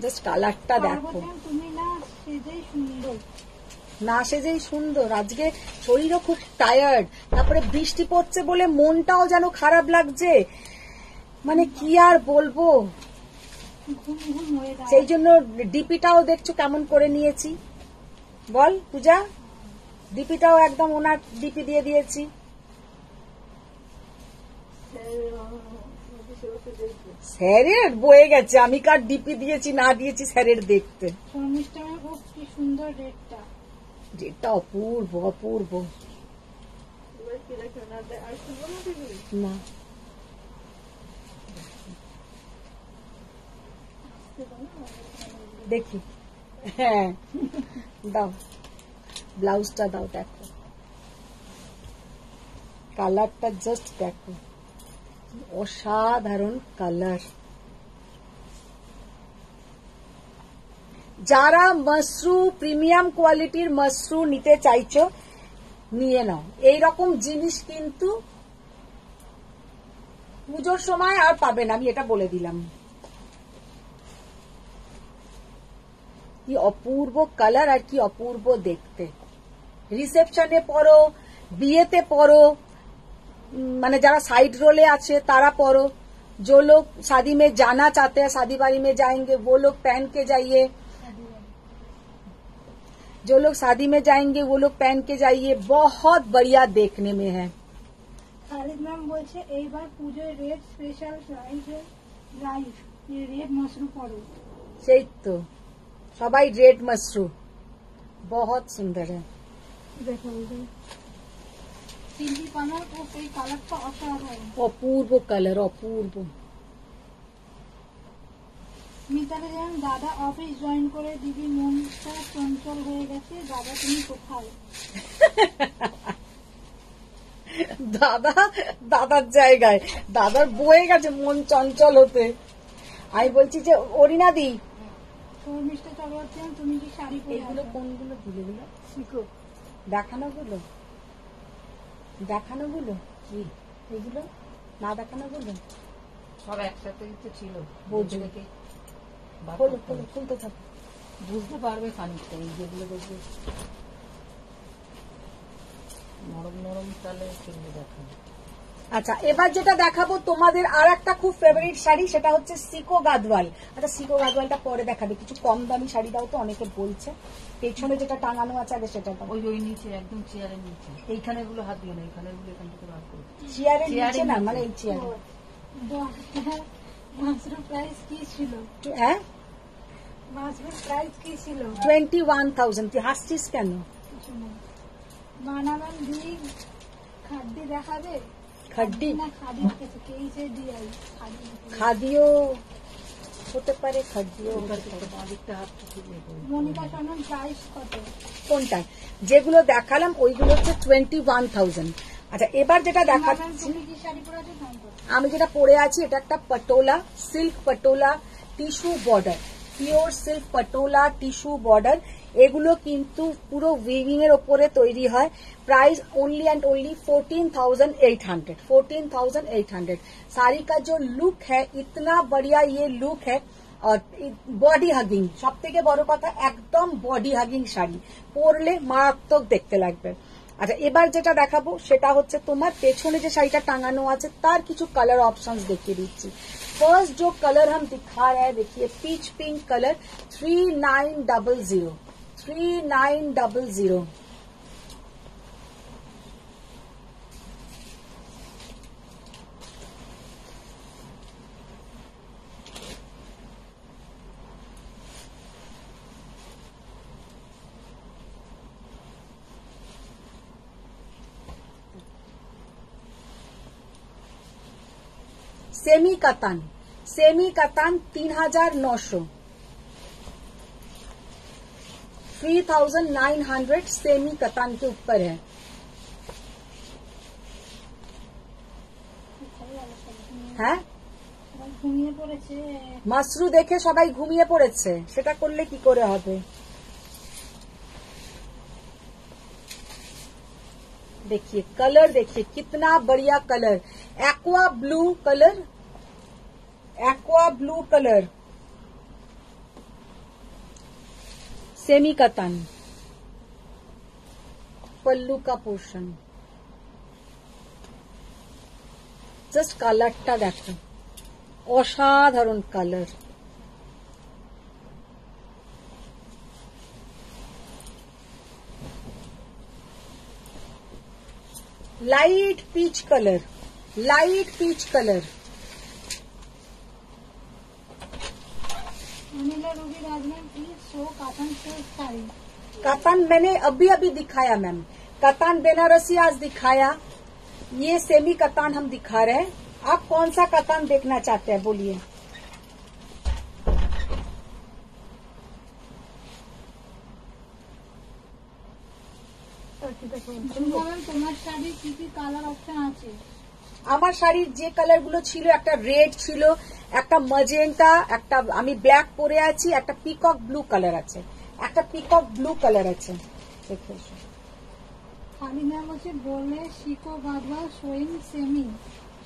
জাস্ট কালারটা দেখো, তুমি না সেজেই সুন্দর। না সেজেই সুন্দর। আজকে শরীরও খুব টায়ার্ড, তারপরে বৃষ্টি পড়ছে বলে মনটাও যেন খারাপ লাগছে, মানে কি আর বলবো। ঘুম ঘুম হয়ে যায়। সেই জন্য ডিপিটাও দেখছো কেমন করে নিয়েছি, বল পূজা? ডিপিটাও একদম ওনার ডিপি দিয়ে দিয়েছি। স্যারের বয়ে গেছে, আমি কার ডিপি দিয়েছি না দিয়েছি স্যারের দেখতে। শর্মিষ্ঠার ও কি সুন্দর রেডটা। যেটা অপূর্ব অপূর্ব। না দেখি, হ্যাঁ দাও, ব্লাউজটা দাও। দেখো কালারটা জাস্ট দেখো, অসাধারণ কালার। যারা মাশরু প্রিমিয়াম কোয়ালিটির মাশরু নিতে চাইছো নিয়ে নাও। এইরকম জিনিস কিন্তু পুজোর সময় আর পাবে না, আমি এটা বলে দিলাম। কি অপূর্ব কালার আর কি অপূর্ব দেখতে। রিসেপশনে পরো, বিয়েতে পরো, মানে যারা साइड रोले আছে तारा परो। जो लोग शादी में जाना चाहते हैं, शादी बारी में जाएंगे, वो लोग पहन के जाइए। जो लोग शादी में जाएंगे वो लोग पहन के जाइए, बहुत बढ़िया देखने में है। খালিদ ম্যাম বলছে এইবার পুজোয় red special rice red Mashru পরো। সেই তো সবাই রেড मशरूम, बहुत सुंदर है। দেখো শিল্পী পালন ও এই কালারটা অসাধারণ। অপূর্ব কালার, অপূর্ব। মিতালি জান, দাদা অফিস জয়েন করে দিদি মনটা চঞ্চল হয়ে গেছে। দাদা তুমি কোথায়? দাদা দাদার জায়গায়, দাদার বয়ে গেছে মন চঞ্চল হতে। আমি বলছি যে অরিনাদি, শর্মিষ্ঠা চক্রবর্তী, তুমি কি শাড়ি পরে এগুলো আছো? কোনগুলো ভুলেগুলো শিখো, দেখানোগুলো দেখানোগুলো কি, এগুলো না দেখানোগুলো সব একসাথে তো ছিল। বুঝলি দেখে খোলো খোলো, খুলতে থাকো। বুঝতে পারবে খানিকটা। এই যেগুলো দেখবে নরম নরম, তাহলে সেগুলো দেখাবে। আচ্ছা, এবার যেটা দেখাবো তোমাদের আর একটা খুব ফেভারিট শাড়ি, সেটা হচ্ছে সিকো গাদওয়াল। আচ্ছা সিকো গাদওয়ালটা পরে দেখাবে, কিছু কম দামি শাড়ি দাও তো, অনেকে বলছে। পেছনে যেটা টাঙানো আছে আগে সেটা দাও। ওই ওই নিচে একদম চেয়ারের নিচে, এইখানে গুলো হাত দিও না, এইখানে গুলো এখান থেকে বার করো। চেয়ারের নিচে চেয়ারের না, নিচে। মানে এই চেয়ারে। মাশরু প্রাইস কি ছিল? হ্যাঁ, মাশরু প্রাইস কি ছিল? 21,000। তুই হাসছিস কেন? কিছু না। বানালাম দি খাদ্য দেখাবে। খাড্ডি না খাদি কিছু কেইছে দিয়াই খাদি। খাদিও হতে পারে, খাড্ডিও হতে পারে। বাদিকটা হাতটা ঠিক রেখে। মনিকা সোনার প্রাইস কত? কোনটা? যেগুলো দেখালাম ওইগুলো হচ্ছে 21,000। আচ্ছা এবার যেটা ম্যাডাম, দেখাচ্ছি, তুমি কি শাড়ি পরে আছো? দাম কত? আমি যেটা পরে আছি এটা একটা patola, silk patola tissue border. Pure silk patola tissue border, এগুলো কিন্তু পুরো উইভিং এর ওপরে তৈরি হয়। Price only and only 14,800। 14,800। Sari का जो लुक है इतना बढ़िया ये लुक है और বডি হাগিং, সব থেকে বড় কথা একদম বডি হাগিং শাড়ি, পরলে মারাত্মক দেখতে লাগবে। আচ্ছা এবার যেটা দেখাবো সেটা হচ্ছে তোমার পেছনে যে শাড়িটা টাঙানো আছে তার কিছু কালার অপশনস দেখিয়ে দিচ্ছি। फर्स्ट जो कलर हम दिखा रहे हैं देखिए peach pink colour 3900। 3900 semi katan 3900। 3900 semi katan के ऊपर है। হ্যাঁ ঘুমিয়ে পড়েছে। মাসরু দেখে সবাই ঘুমিয়ে পড়েছে, সেটা করলে কি করে হবে। देखिए कलर, देखिए कितना बढ़िया colour, aqua blue colour, aqua blue colour, semi katan, pallu का पोर्शन, जस्ट কালারটা দেখো অসাধারণ colour. Light peach colour, light peach colour. Anila Ruby Rajman please show cotton silk sari. Katan मैंने अभी अभी दिखाया मैम, कतान बेनारसी आज दिखाया, ये सेमी कतान हम दिखा रहे हैं। आप कौन सा कतान देखना चाहते हैं बोलिए। তোমার শাড়ির কি কি কালার অপশন আছে। আমার শাড়ির যে কালার গুলো ছিল একটা রেড ছিল, একটা ম্যাজেন্টা, একটা আমি ব্ল্যাক পরে আছি, একটা পিকক ব্লু কালার আছে, একটা পিকক ব্লু কালার আছে। খালি ম্যাম হচ্ছে বলে শিকো গাদওয়াল শোয়িং সেমি,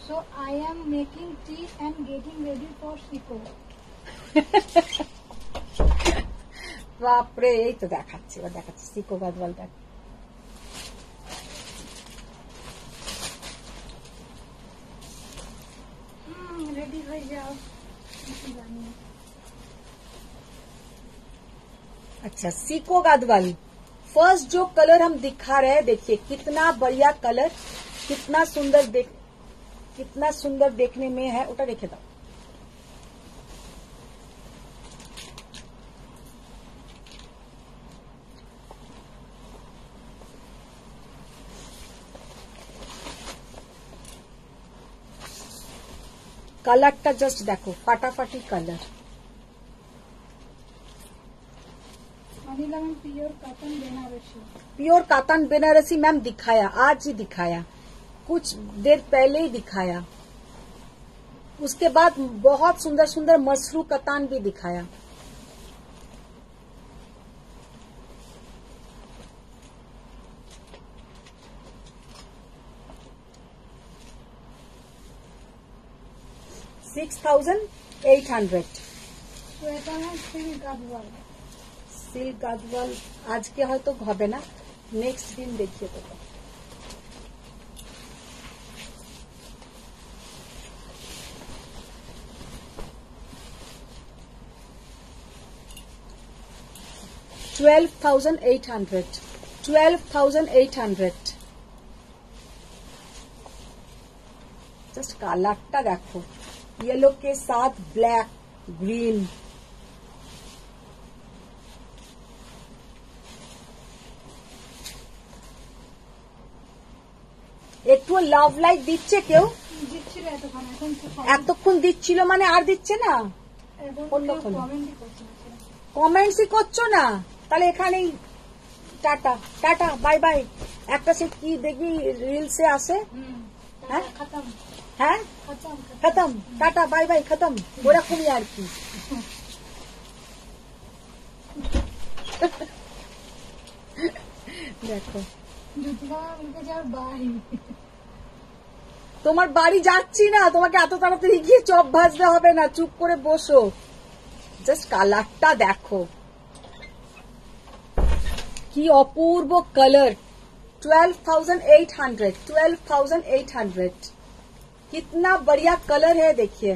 so I am making tea and getting ready for শিকো। বাপরে এই তো দেখাচ্ছি, এবার দেখাচ্ছি শিকো গাদওয়াল দেখ। रेडी हो जाओ। अच्छा सीको गादवाल फर्स्ट जो कलर हम दिखा रहे हैं देखिए कितना बढ़िया कलर, कितना सुंदर देखने में है। उठा देखे दो কালারটা জাস্ট দেখো ফাটাফাটি colour. Pure cotton Banarasi, pure cotton Banarasi ma'am दिखाया, आज ही दिखाया, कुछ देर पहले ही दिखाया। उसके बाद बहुत सुंदर सुंदर मसरू कतान भी दिखाया। $6,800। সিল্ক গাদওয়াল আজকে হয়তো হবে না, নেক্সট দিন দেখিয়ে দেবো। $12,800। जस्ट कालारটা देखो, येलो के साथ ब्लैक ग्रीन। একটু লাভ লাইট দিচ্ছে কেউ, এতক্ষণ দিচ্ছিল মানে আর দিচ্ছে না, কমেন্টসই করছো না, তাহলে এখানেই টাটা টাটা বাই বাই। একটা সে কি দেখবি রিলসে আসে, হ্যাঁ হ্যাঁ খতম টাটা বাই বাই খতম, ওরকমই আর কি। দেখো জুতিকা বলতে যাও বাড়ি। তোমার বাড়ি যাচ্ছি না, তোমাকে এত তাড়াতাড়ি গিয়ে চপ ভাজতে হবে না, চুপ করে বসো। জাস্ট কালারটা দেখো কি অপূর্ব কালার। 12,800 12,800 कितना बढ़िया कलर है, देखिए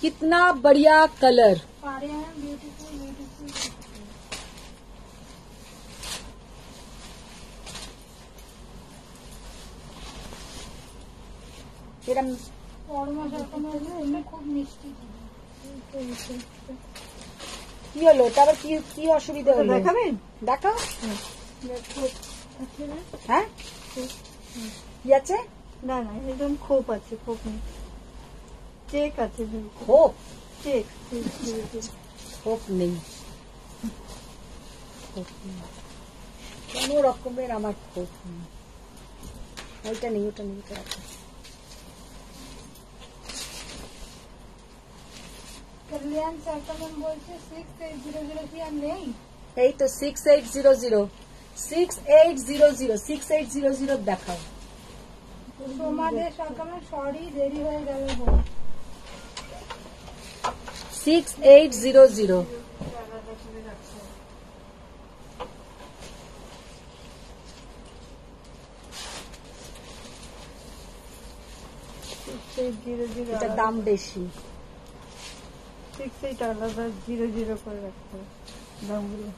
कितना बढ़िया कलर। Aryan beautiful beautiful. এরম ফরমাস রকমের এমনি খুব মিষ্টি। কি হলো ওটা আবার? কি কি অসুবিধা হলো? দেখাবেন? দেখাও। দেখো আছে না? হ্যাঁ কি আছে? না না একদম খোপ আছে, খোপ নেই, চেক আছে। খোপ? চেক খোপ নেই, কোন রকমের আমার খোপ নেই। ওইটা নেই, ওটা নেই, ওটা আছে। কল্যাণ সার্কালন বলছে 6800 কি আর নেই? এই তো 6800 6800 6800 দেখাও। তোমাদের সরকার সরি দেরি হয়ে গেল। 6800 এটা দাম বেশি। 68 আলাদা 00 করে রাখতে হবে দামগুলো।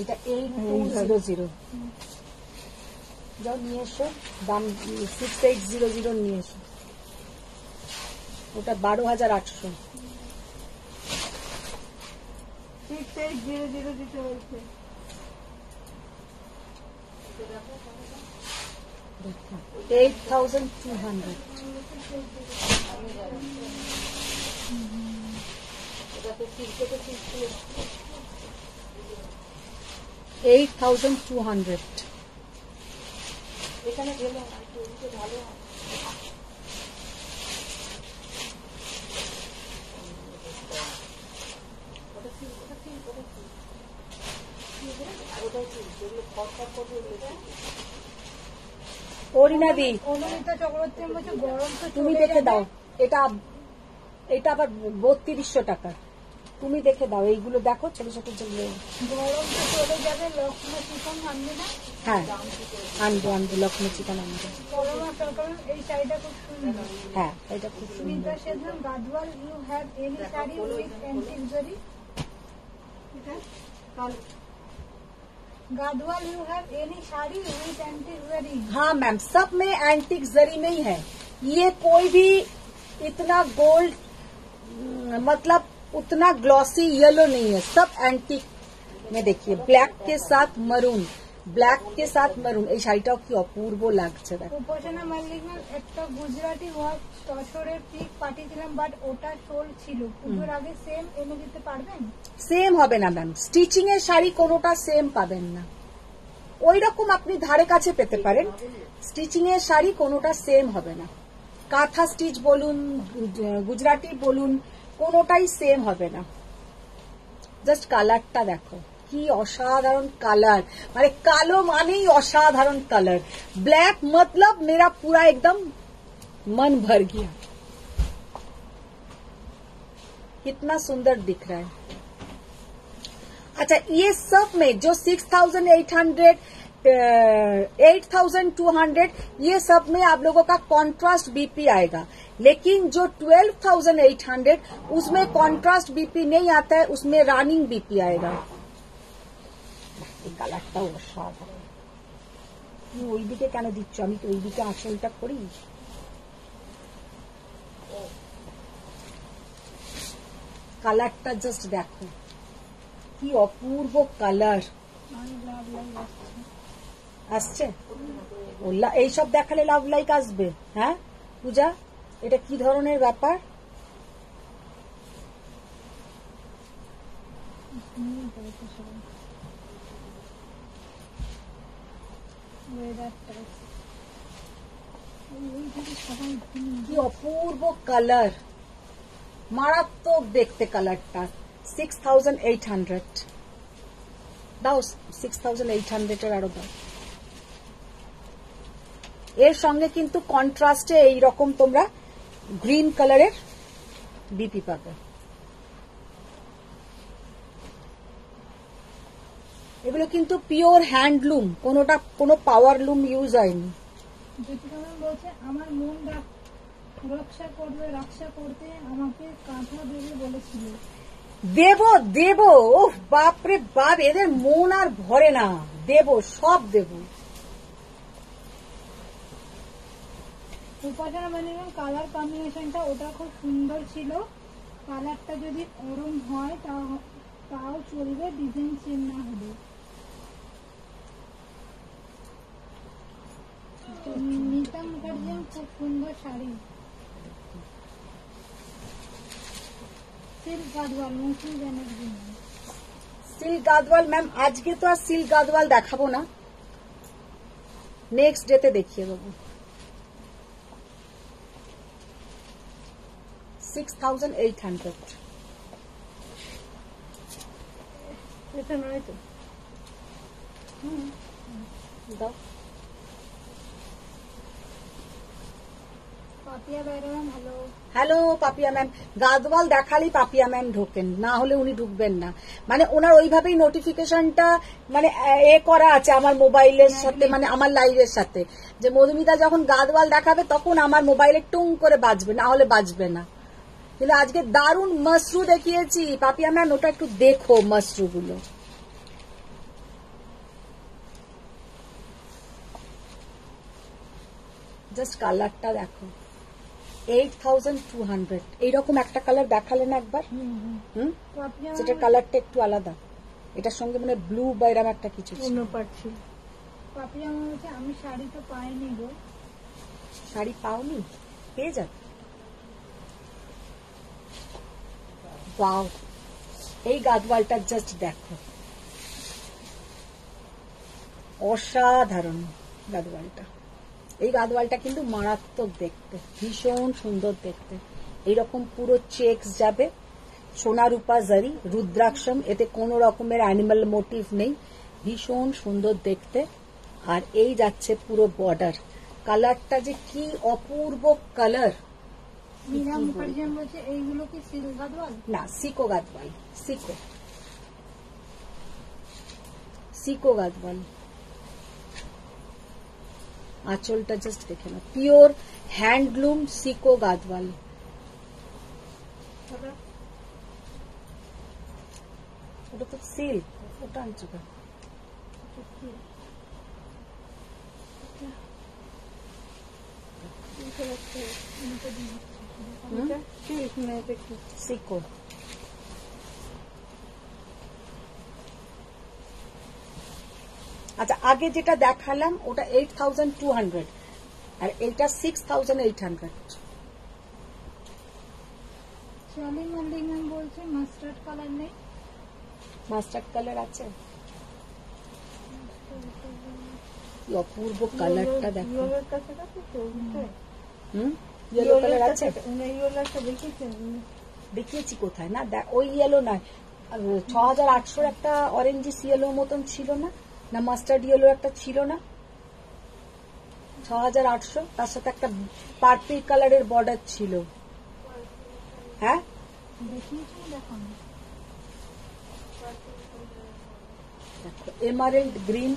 এটা 8200 যাও নিয়ে এসো, দাম 6800 নিয়ে এসো। ওটা 12,800। 6800 দিতে বলছে। দেখো 8200 8200 এখানে গেলে ভালো। অরিনাদি অনুমিতা চক্রবর্তী বলছে গরম তো তুমি চলে দেখে যাবে। দাও, এটা এটা আবার 3200 টাকা। তুমি দেখে দাও, এইগুলো দেখো ছোট ছোট যেগুলো। গরম তো চলে যাবে, লক্ষ্ণৌ চিকন আনবে না? হ্যাঁ আনবো আনবো, লক্ষ্মী চিকেন আনবো। করোনা সরকার এই শাড়িটা খুব সুন্দর। হ্যাঁ এটা খুব সুন্দর। Smita Sen Gadwal you have any sari with antique zari? এটা কাল Gadwal you have any sari with antique zari? हाँ मैम, सब में एंटीक जरी में ही है। ये कोई भी इतना गोल्ड मतलब उतना ग्लॉसी येलो नहीं है, सब एंटीक में। देखिए ब्लैक के साथ मरून, ব্ল্যাক কে সাথ মারুন। এই শাড়িটাও কি অপূর্ব লাগছে দেখো। উপাসনা মাল্লিকের একটা গুজরাটি ওয়ার্ক তসরের পিক পাঠিয়েছিলাম, বাট ওটা সোল ছিল। পুজোর আগে সেম এনে দিতে পারবেন? সেম হবে না ম্যাম, স্টিচিং এর শাড়ি কোনোটা সেম পাবেন না। ওই রকম আপনি ধারে কাছে পেতে পারেন, স্টিচিং এর শাড়ি কোনোটা সেম হবে না। কাঁথা স্টিচ বলুন, গুজরাটি বলুন, কোনোটাই সেম হবে না। জাস্ট কালারটা দেখো কি অসাধারণ কালার, মানে কালো মানেই অসাধারণ কালার। ब्लैक मतलब मेरा पूरा एकदम मन भर गया। कितना सुंदर दिख रहा है। अच्छा ये सब में जो 6,800 8,200 ये सब में आप लोगों का कॉन्ट्रास्ट बीपी आएगा, लेकिन जो 12,800 उसमें कॉन्ट्रास्ट बीपी नहीं आता है, उसमें रनिंग बीपी आएगा। কালারটাও অসাধারণ। তুমি ওইদিকে কেন দিচ্ছ? আমি তো ওইদিকে আঁচলটা করি। কালারটা জাস্ট দেখো কি অপূর্ব কালার আসছে। এইসব দেখালে লাভ লাইক আসবে? হ্যাঁ পূজা, এটা কি ধরনের ব্যাপার? কি অপূর্ব কালার, মারাত্মক দেখতে কালারটা। 6,800 দাও 6800 এর আরো দাও। এর সঙ্গে কিন্তু কন্ট্রাস্টে এইরকম তোমরা গ্রিন কালারের বিপি পাবে। এগুলো কিন্তু পিওর হ্যান্ডলুম, কোনোটা কোনো পাওয়ার লুম ইউজ হয়নি। বলছে আমার মন রক্ষা করতে আমাকে কাঁথা দেবে বলেছিল। দেব ও বাপরে বাপ, এদের মন আর ভরে না, দেব সব দেব। উপাসনা বানিয়ে কালার কম্বিনেশনটা ওটা খুব সুন্দর ছিল। কালারটা যদি অরুণ হয় তাও চলবে, ডিজাইন চেঞ্জ না হবে। নীতা মুখার্জি খুব সুন্দর শাড়ি। সিল্ক গাদওয়াল, মুসলিম ব্যানার্জি। সিল্ক গাদওয়াল ম্যাম আজকে তো আর সিল্ক গাদওয়াল দেখাবো না, নেক্সট ডেতে দেখিয়ে দেবো। 6800। এটা নয় তো? দাও। Papiya Bairam, hello. Hello Papiya ma'am, Gadwal দেখালেই পাপিয়া ম্যাম ঢোকেন, না হলে উনি ঢুকবেন না। মানে ওনার ওইভাবেই নোটিফিকেশনটা মানে করা আছে আমার মোবাইলের সাথে, মানে আমার লাইভের সাথে, যে মধুমিতা যখন গাদওয়াল দেখাবে তখন আমার মোবাইলে টুং করে বাজবে, না হলে বাজবে না। কিন্তু আজকে দারুণ মসরু দেখিয়েছি পাপিয়া ম্যাম, ওটা একটু দেখো মসরু গুলো। জাস্ট কালারটা দেখো, 8200। এইরকম একটা কালার দেখালেন একবার, সেটার কালারটা একটু আলাদা, এটার সঙ্গে মানে ব্লু বা এরকম একটা কিছু ছিল। পাপিয়া বলছে আমি শাড়ি তো পাইনি গো। শাড়ি পাওনি? পেয়ে যাবে। ওয়াও, এই গাদওয়ালটা জাস্ট দেখো, অসাধারণ গাদওয়ালটা। এই গাদওয়ালটা কিন্তু মারাত্মক দেখতে, ভীষণ সুন্দর দেখতে। এইরকম পুরো চেকস যাবে, সোনা রূপা জারি, রুদ্রাক্ষম, এতে কোনো রকমের অ্যানিমাল মোটিভ নেই, ভীষণ সুন্দর দেখতে। আর এই যাচ্ছে পুরো বর্ডার, কালারটা যে কি অপূর্ব কালার। মীরা মুখার্জি বলছে এইগুলো কি সিল্ক গাদওয়াল? না, সিকো গাদওয়াল, সিকো গাদওয়াল। আঁচলটা জাস্ট দেখে না, পিওর হ্যান্ডলুম সিকো গাদওয়াল। ওটা তো সিল্ক, ওটা আনছো কেন? সিকো। আচ্ছা, আগে যেটা দেখালাম ওটা 8200 আর এইটা 6800। শালি মল্লিক ম্যাম বলছে মাস্টার্ড কালার নেই। মাস্টার্ড কালার আছে, কি অপূর্ব কালারটা দেখো। ইয়েলো কালার আছে, দেখিয়েছি কোথায়? না ওই ইয়েলো নয়, 6800 একটা অরেঞ্জিস ইয়েলো মতন ছিল না, না মাস্টার্ড ইয়েলো একটা ছিল না, 6800, তার সাথে একটা পার্পল কালারের বর্ডার ছিল। হ্যাঁ দেখো, এমারেল্ড গ্রিন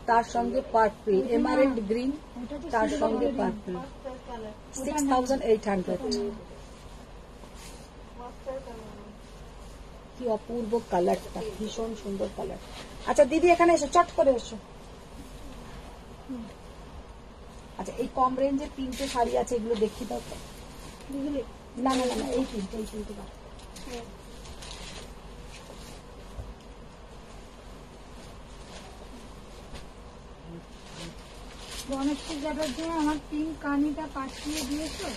তার সঙ্গে পার্পল, এমারেল্ড গ্রিন তার সঙ্গে পার্পল, 6800। কি অপূর্ব কালারটা, ভীষণ সুন্দর কালার। আচ্ছা দিদি এখানে এসো, চট করে এসো। আচ্ছা, এই কম রেঞ্জের 3টে শাড়ি আছে, এগুলো দেখি দাও তো। না না না, এই 3টে বার। গণেশকে যাবার জন্য আমার পিঙ্ক কানিটা পাঠিয়ে দিয়েছো।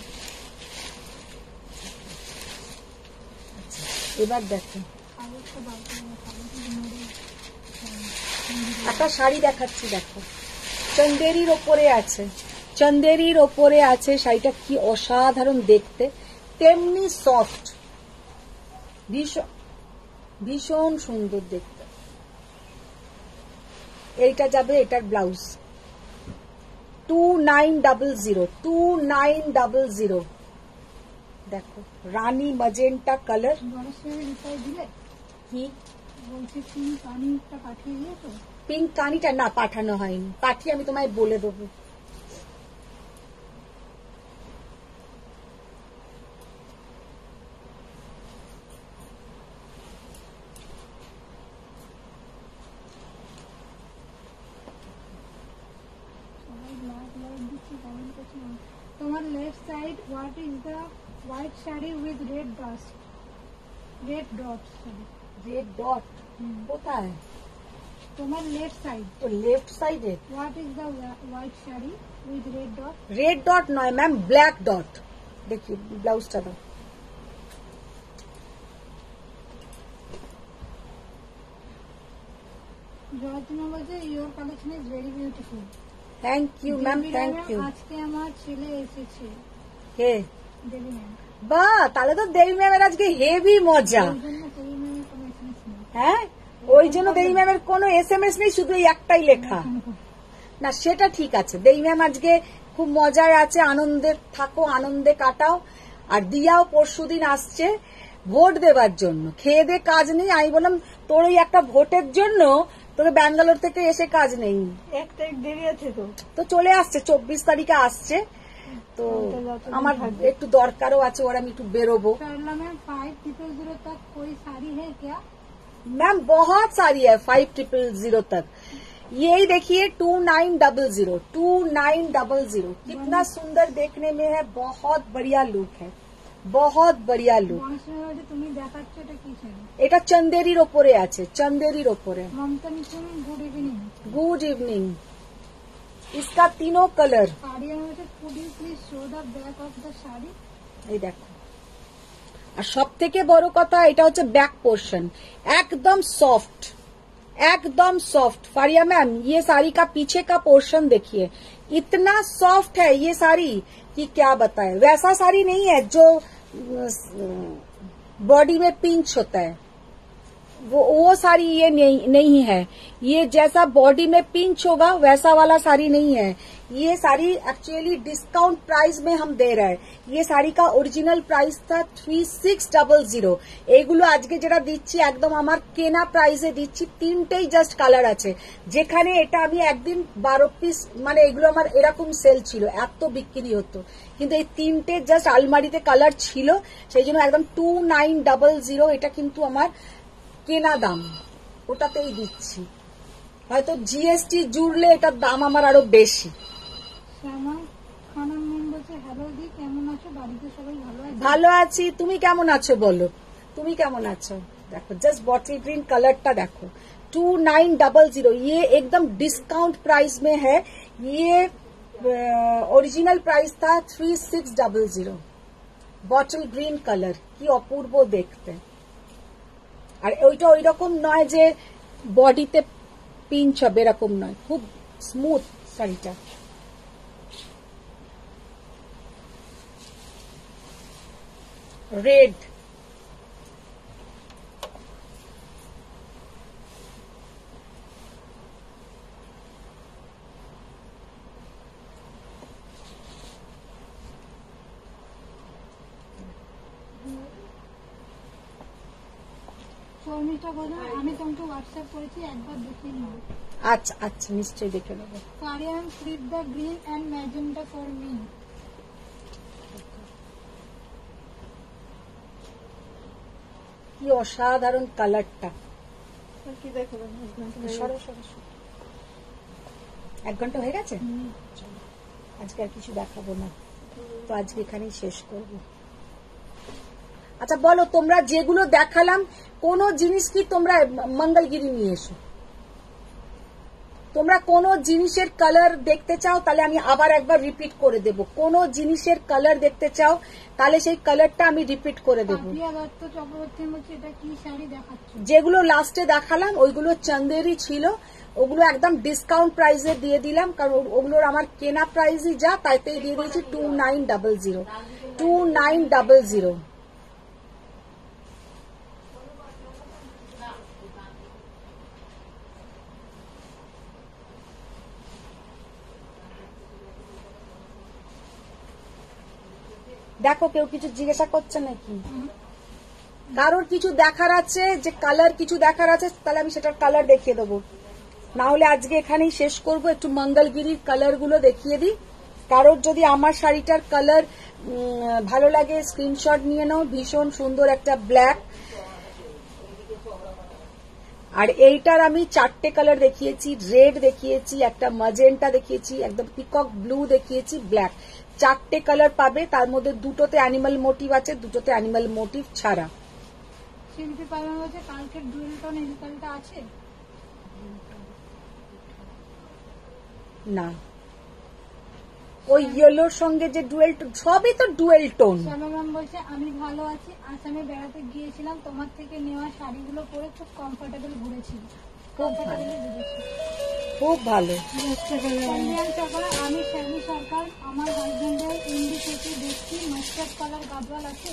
এবার দেখো একটা শাড়ি দেখাচ্ছি, দেখো চন্দেরির ওপরে আছে, চন্দেরির ওপরে আছে শাড়িটা, কি অসাধারণ দেখতে, তেমনি সফট, ভীষণ ভীষণ সুন্দর দেখতে। এইটা যাবে এটার ব্লাউজ 2900 2900 দেখো রানী মজেন্টা কালার কি পিঙ্ক কানিটা না পাঠানো হয়নি, পাঠিয়ে আমি তোমায় বলে দেবো। তোমার left side what is the white sari with red dot red dot কোথায়? তোমার লেফট সাইড, তো লেফট সাইডে what is the white sari with red dot? Red dot নয় ম্যাম, ব্ল্যাক ডট। দেখি ব্লাউজটা দাও। জয়তুনা বলছে your collection is very beautiful. Thank you ma'am, thank you. আজকে আমার ছেলে এসেছে। কে? দেবী ম্যাম। বাহ, তাহলে তো দেবী ম্যামের আজকে হেভি মজা। হ্যাঁ, ওই জন্য দেবী ম্যামের কোনো SMS নেই, শুধু এই একটাই লেখা। না সেটা ঠিক আছে, দেবী ম্যাম আজকে খুব মজায় আছে, আনন্দে থাকো, আনন্দে কাটাও। আর দিয়াও পরশুদিন আসছে ভোট দেবার জন্য, খেয়ে দে কাজ নেই। আমি বললাম তোর ওই একটা ভোটের জন্য তোকে ব্যাঙ্গালোর থেকে এসে কাজ নেই, একটা দেরি আছে তো চলে আসছে, 24 তারিখে আসছে। তো আমার একটু দরকারও আছে, ওর আমি একটু বেরোবো। मैम बहुत सारी है 5000 तक। यही देखिए 2900 कितना सुंदर देखने में है, बहुत बढ़िया लुक है, बहुत बढ़िया लुक। তুমি দেখাচ্ছ এটা কি শাড়ি? এটা চন্দেরির ওপরে আছে, চন্দেরির ওপরে। মমতা মিশ্রণ, গুড ইভিনিং। Good evening. इसका तीनों colour. Could you please show the back of the sari? এই দেখো, আর সব থেকে বড় কথা এটা হচ্ছে बैक पोर्शन, एकदम सॉफ्ट, एकदम सॉफ्ट। फारिया मैम ये साड़ी का पीछे का पोर्शन देखिए, इतना सॉफ्ट है ये साड़ी कि क्या बताएं। वैसा साड़ी नहीं है जो बॉडी में पिंच होता है, वो साड़ी ये नहीं है। ये जैसा बॉडी में पिंच होगा वैसा वाला साड़ी नहीं है। ये साड़ी एक्चुअली डिस्काउंट प्राइस में हम दे रहे हैं। ये साड़ी का ओरिजिनल प्राइस था 3600। এগুলো আজকে যেটা দিচ্ছি একদম আমার কেনা প্রাইসে দিচ্ছি। তিনটেই জাস্ট কালার আছে, যেখানে এটা আমি একদিন 12 পিস, মানে এগুলো আমার এরকম সেল ছিল, এত বিক্রি হতো, কিন্তু এই তিনটে জাস্ট আলমারিতে কালার ছিল, সেই জন্য একদম 2900। এটা কিন্তু আমার কেনা দাম, ওটাতেই দিচ্ছি। হয়তো GST জুড়লে এটার দাম আমার আরো বেশি। ভালো আছি, তুমি কেমন আছো বলো, তুমি কেমন আছো? দেখো জাস্ট বটল গ্रीन कलरটা देखो 2900। ये एकदम डिस्काउंट प्राइस में है। ये ओरिजिनल प्राइस था 3600। বটল গ্रीन कलर কি অপূর্ব দেখতে। আর ওইটা ওই রকম নয় যে বডিতে পিঞ্চ হবে, এরকম নয়, খুব স্মুথ শাড়িটা। রেড, শর্মিষ্ঠা বলো, আমি তোমাকে হোয়াটসঅ্যাপ করেছি, একবার দেখে নাও। আচ্ছা আচ্ছা, নিশ্চয়ই দেখে নেবো। Karian flip the green and magenta for me. কি অসাধারণ কালারটা। কি দেখো, সরো সরো সরো। 1 ঘন্টা হয়ে গেছে, আজকে আর কিছু দেখাবো না, তো আজকে এখানেই শেষ করবো। আচ্ছা বলো, তোমরা যেগুলো দেখালাম কোন জিনিস কি তোমরা মঙ্গলগিরি নিয়ে এসো। তোমরা কোন জিনিসের কালার দেখতে চাও তাহলে আমি আবার একবার রিপিট করে দেব। কোন জিনিসের কালার দেখতে চাও তাহলে সেই কালারটা আমি রিপিট করে দেব। যেগুলো লাস্টে দেখালাম ওইগুলো চন্দেরি ছিল, ওগুলো একদম ডিসকাউন্ট প্রাইসে দিয়ে দিলাম, কারণ ওগুলোর আমার কেনা প্রাইসই যা, তাইতেই দিয়ে দিয়েছি 2900। 2900। দেখো কেউ কিছু জিজ্ঞাসা করছে নাকি? কারোর কিছু দেখার আছে, যে কালার কিছু দেখার আছে, তাহলে আমি সেটার কালার দেখিয়ে দেবো। না হলে আজকে এখানেই শেষ করব। একটু মঙ্গলগিরির কালার গুলো দেখিয়ে দিই। কারোর যদি আমার শাড়িটার কালার ভালো লাগে স্ক্রিনশট নিয়ে নাও। ভীষণ সুন্দর একটা ব্ল্যাক, আর এইটার আমি 4টে কালার দেখিয়েছি। রেড দেখিয়েছি, একটা ম্যাজেন্টা দেখিয়েছি, একদম পিকক ব্লু দেখিয়েছি, ব্ল্যাক। 4টে কালার পাবে। তার মধ্যে 2টোতে অ্যানিমাল মোটিভ আছে, 2টোতে অ্যানিমাল মোটিভ ছাড়া। শিল্পী পালন হচ্ছে কালকের ডুয়েল টোন এদিকালটা আছে না, ওই ইয়েলোর সঙ্গে যে ডুয়েল টোন, সবই তো ডুয়েল টোন। শ্যামা ম্যাম বলছে আমি ভালো আছি, আসামে বেড়াতে গিয়েছিলাম, তোমার থেকে নেওয়া শাড়িগুলো পরে খুব কমফোর্টেবল ঘুরেছি, কমফোর্টেবলি ঘুরেছি। খুব ভালো। কল্যাণ সরকার, আমি শ্যামী সরকার, আমার হাজবেন্ডের ইন্ডি থেকে দেখছি মাস্টার্ড কালার গাদওয়াল আছে।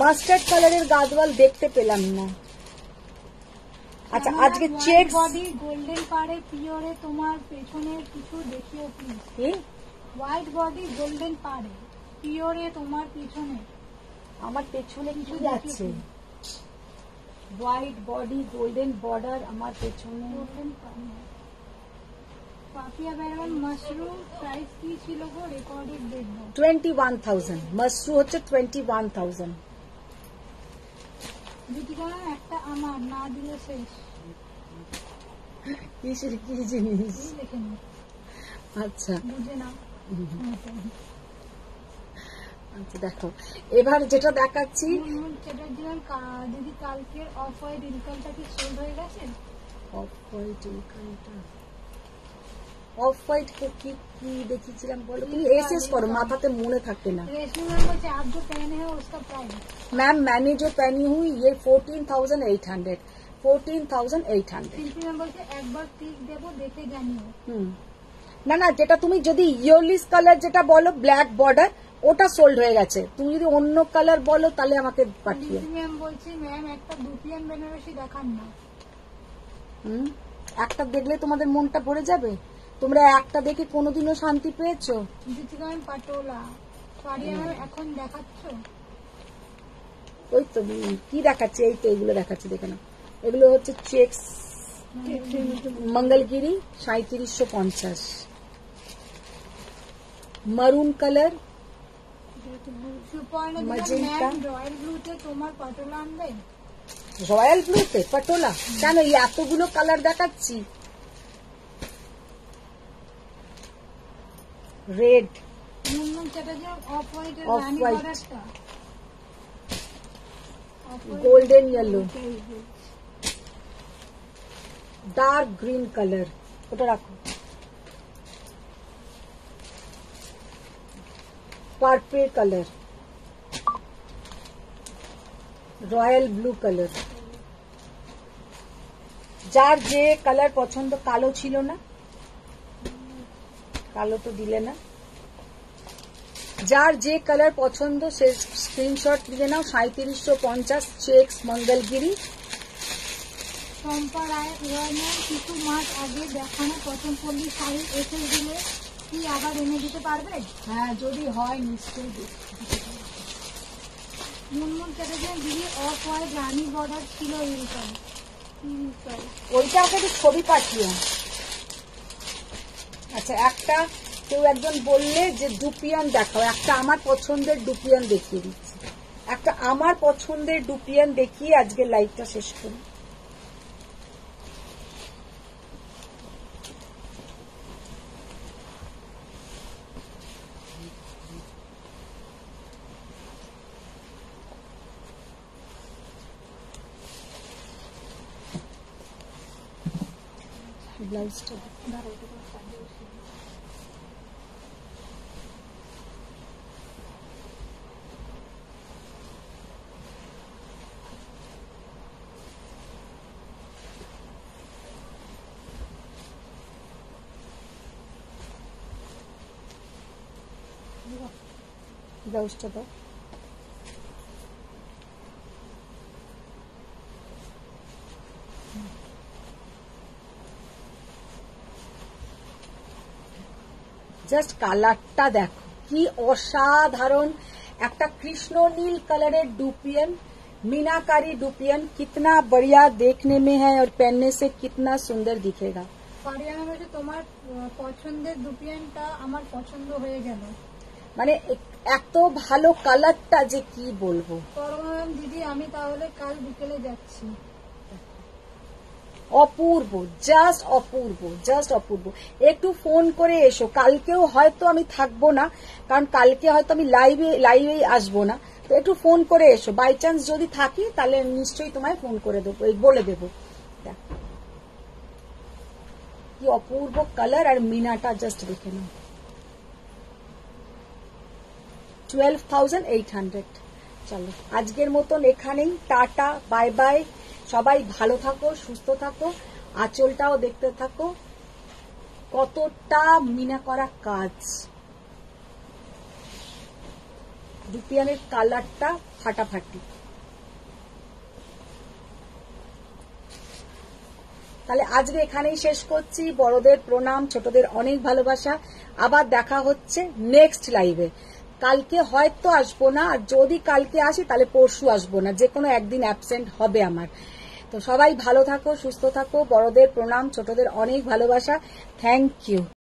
মাস্টার্ড কালারের গাদওয়াল দেখতে পেলাম না। আচ্ছা, আজকে চেক বডি গোল্ডেন পাড়ে পিওরে তোমার পেছনের কিছু দেখিও প্লিজ। হোয়াইট বডি গোল্ডেন পাড়ে পিওরে তোমার পিছনে, আমার পেছনে কিছু যাচ্ছে। হোয়াইট বডি গোল্ডেন বর্ডার আমার পেছনে। গোল্ডেন পাড়ে পাপিয়া বেরওয়ান মাশরুম প্রাইস কি ছিল গো? রেকর্ডেড দেখবো। 21,000। মাশরুম হচ্ছে 21,000। দীপিকা একটা আমার না দিলে শেষ। কিসের কি জিনিস? এই দেখে নি, আচ্ছা বুঝে না। আচ্ছা, দেখো এবার যেটা দেখাচ্ছি। চ্যাটার্জির দিদি কালকের অফ হোয়াইট ইনকামটা কি সোল্ড হয়ে গেছে? অফ হোয়াইট ইনকামটা, অফ হোয়াইট কি কি দেখিয়েছিলাম বলো? তুমি এসএস করো, মাথাতে মনে থাকে না। रेशमी मैम बोलते आप जो पहने हैं उसका प्राइस। मैम मैंने जो पहनी हुई ये 14,800। 14,800। শিল্পী ম্যাম বলছে একবার পিক দেবো, দেখে জানিও। না না, যেটা তুমি যদি ইয়োলিস কালার যেটা বলো ব্ল্যাক বর্ডার, ওটা সোল্ড হয়ে গেছে। তুমি যদি অন্য কালার বলো তাহলে আমাকে পাঠিয়ে। শিল্পী ম্যাম বলছে ম্যাম একটা দুপিয়ান বেনারসি দেখান না। একটা দেখলে তোমাদের মনটা ভরে যাবে? তোমরা একটা দেখে কোনোদিনও শান্তি পেয়েছো? দীপিকা ম্যাম পাটোলা ফারিয়া ম্যাম এখন দেখাচ্ছ? ওই তো কি দেখাচ্ছে, এই তো এগুলো দেখাচ্ছে, দেখে না। এগুলো হচ্ছে checks Mangalagiri 3750। Maroon colour, Suparna magenta. Ma'am royal ব্লুতে তোমার পাটোলা আনবে? রয়্যাল ব্লুতে পটোলা কেন? এই এতগুলো কালার দেখাচ্ছি। Red, Munmun Chatterjee off white এর Off রানী white। বর্ডারটা golden yellow, dark green colour, ওটা রাখো। Purple colour, royal blue colour. যার যে কালার পছন্দ, কালো ছিল না, কালো তো দিলে না। যার যে কালার পছন্দ সে স্ক্রিনশট দিয়ে নাও। 3750 চেক্স মঙ্গলগিরি। চম্পা রায় ম্যাম কিছু মাস আগে দেখানো প্রথম পল্লী শাড়ি এসে দিলে কি আবার এনে দিতে পারবে? হ্যাঁ, যদি হয় নিশ্চয়ই দিতে পারবো। মুনমুন চ্যাটার্জি দিদি অফ হোয়াইট রানী বর্ডার ছিল এরকম। ওইটা ওকে একটু ছবি পাঠিও। আচ্ছা, একটা কেউ একজন বললে যে ডুপিয়ান দেখাও, একটা আমার পছন্দের ডুপিয়ান দেখিয়ে দিচ্ছি। একটা আমার পছন্দের ডুপিয়ান দেখিয়ে আজকে লাইভটা শেষ করি। ব্লাউজটা ব্লাউজটা দাও। জাস্ট কালারটা দেখো কি অসাধারণ। একটা কৃষ্ণ নীল কালারের डुपियन मीनाकारी डुपियन कितना बढ़िया देखने में है और पहनने से कितना सुंदर दिखेगा। ফারিয়ানা বলছে তোমার পছন্দের দুপিয়ানটা আমার পছন্দ হয়ে গেল। মানে এত ভালো কালারটা যে কি বলবো। পরমাম দিদি আমি তাহলে কাল বিকেলে যাচ্ছি। অপূর্ব, জাস্ট অপূর্ব, জাস্ট অপূর্ব। একটু ফোন করে এসো, কালকেও হয়তো আমি থাকবো না, কারণ কালকে হয়তো আমি লাইভে আসবো না, তো একটু ফোন করে এসো। বাই চান্স যদি থাকি তাহলে নিশ্চয়ই তোমায় ফোন করে দেবো, বলে দেবো। কি অপূর্ব কালার আর মিনাটা জাস্ট দেখে নাও। 12,800। চলো আজকের মতন এখানেই, টাটা, বাই বাই। সবাই ভালো থাকো, সুস্থ থাকো, আঁচলটাও দেখতে থাকো কতটা মিনা করা কাজ। দুপিয়ানের কালারটা ফাটাফাটি। তাহলে আজকে এখানেই শেষ করছি। বড়দের প্রণাম, ছোটদের অনেক ভালোবাসা। আবার দেখা হচ্ছে নেক্সট লাইভে। কালকে হয়তো আসবো না, আর যদি কালকে আসি তাহলে পরশু আসবো না, যে কোনো একদিন অ্যাবসেন্ট হবে আমার। তো সবাই ভালো থাকো, সুস্থ থাকো। বড়দের প্রণাম, ছোটদের অনেক ভালোবাসা। Thank you.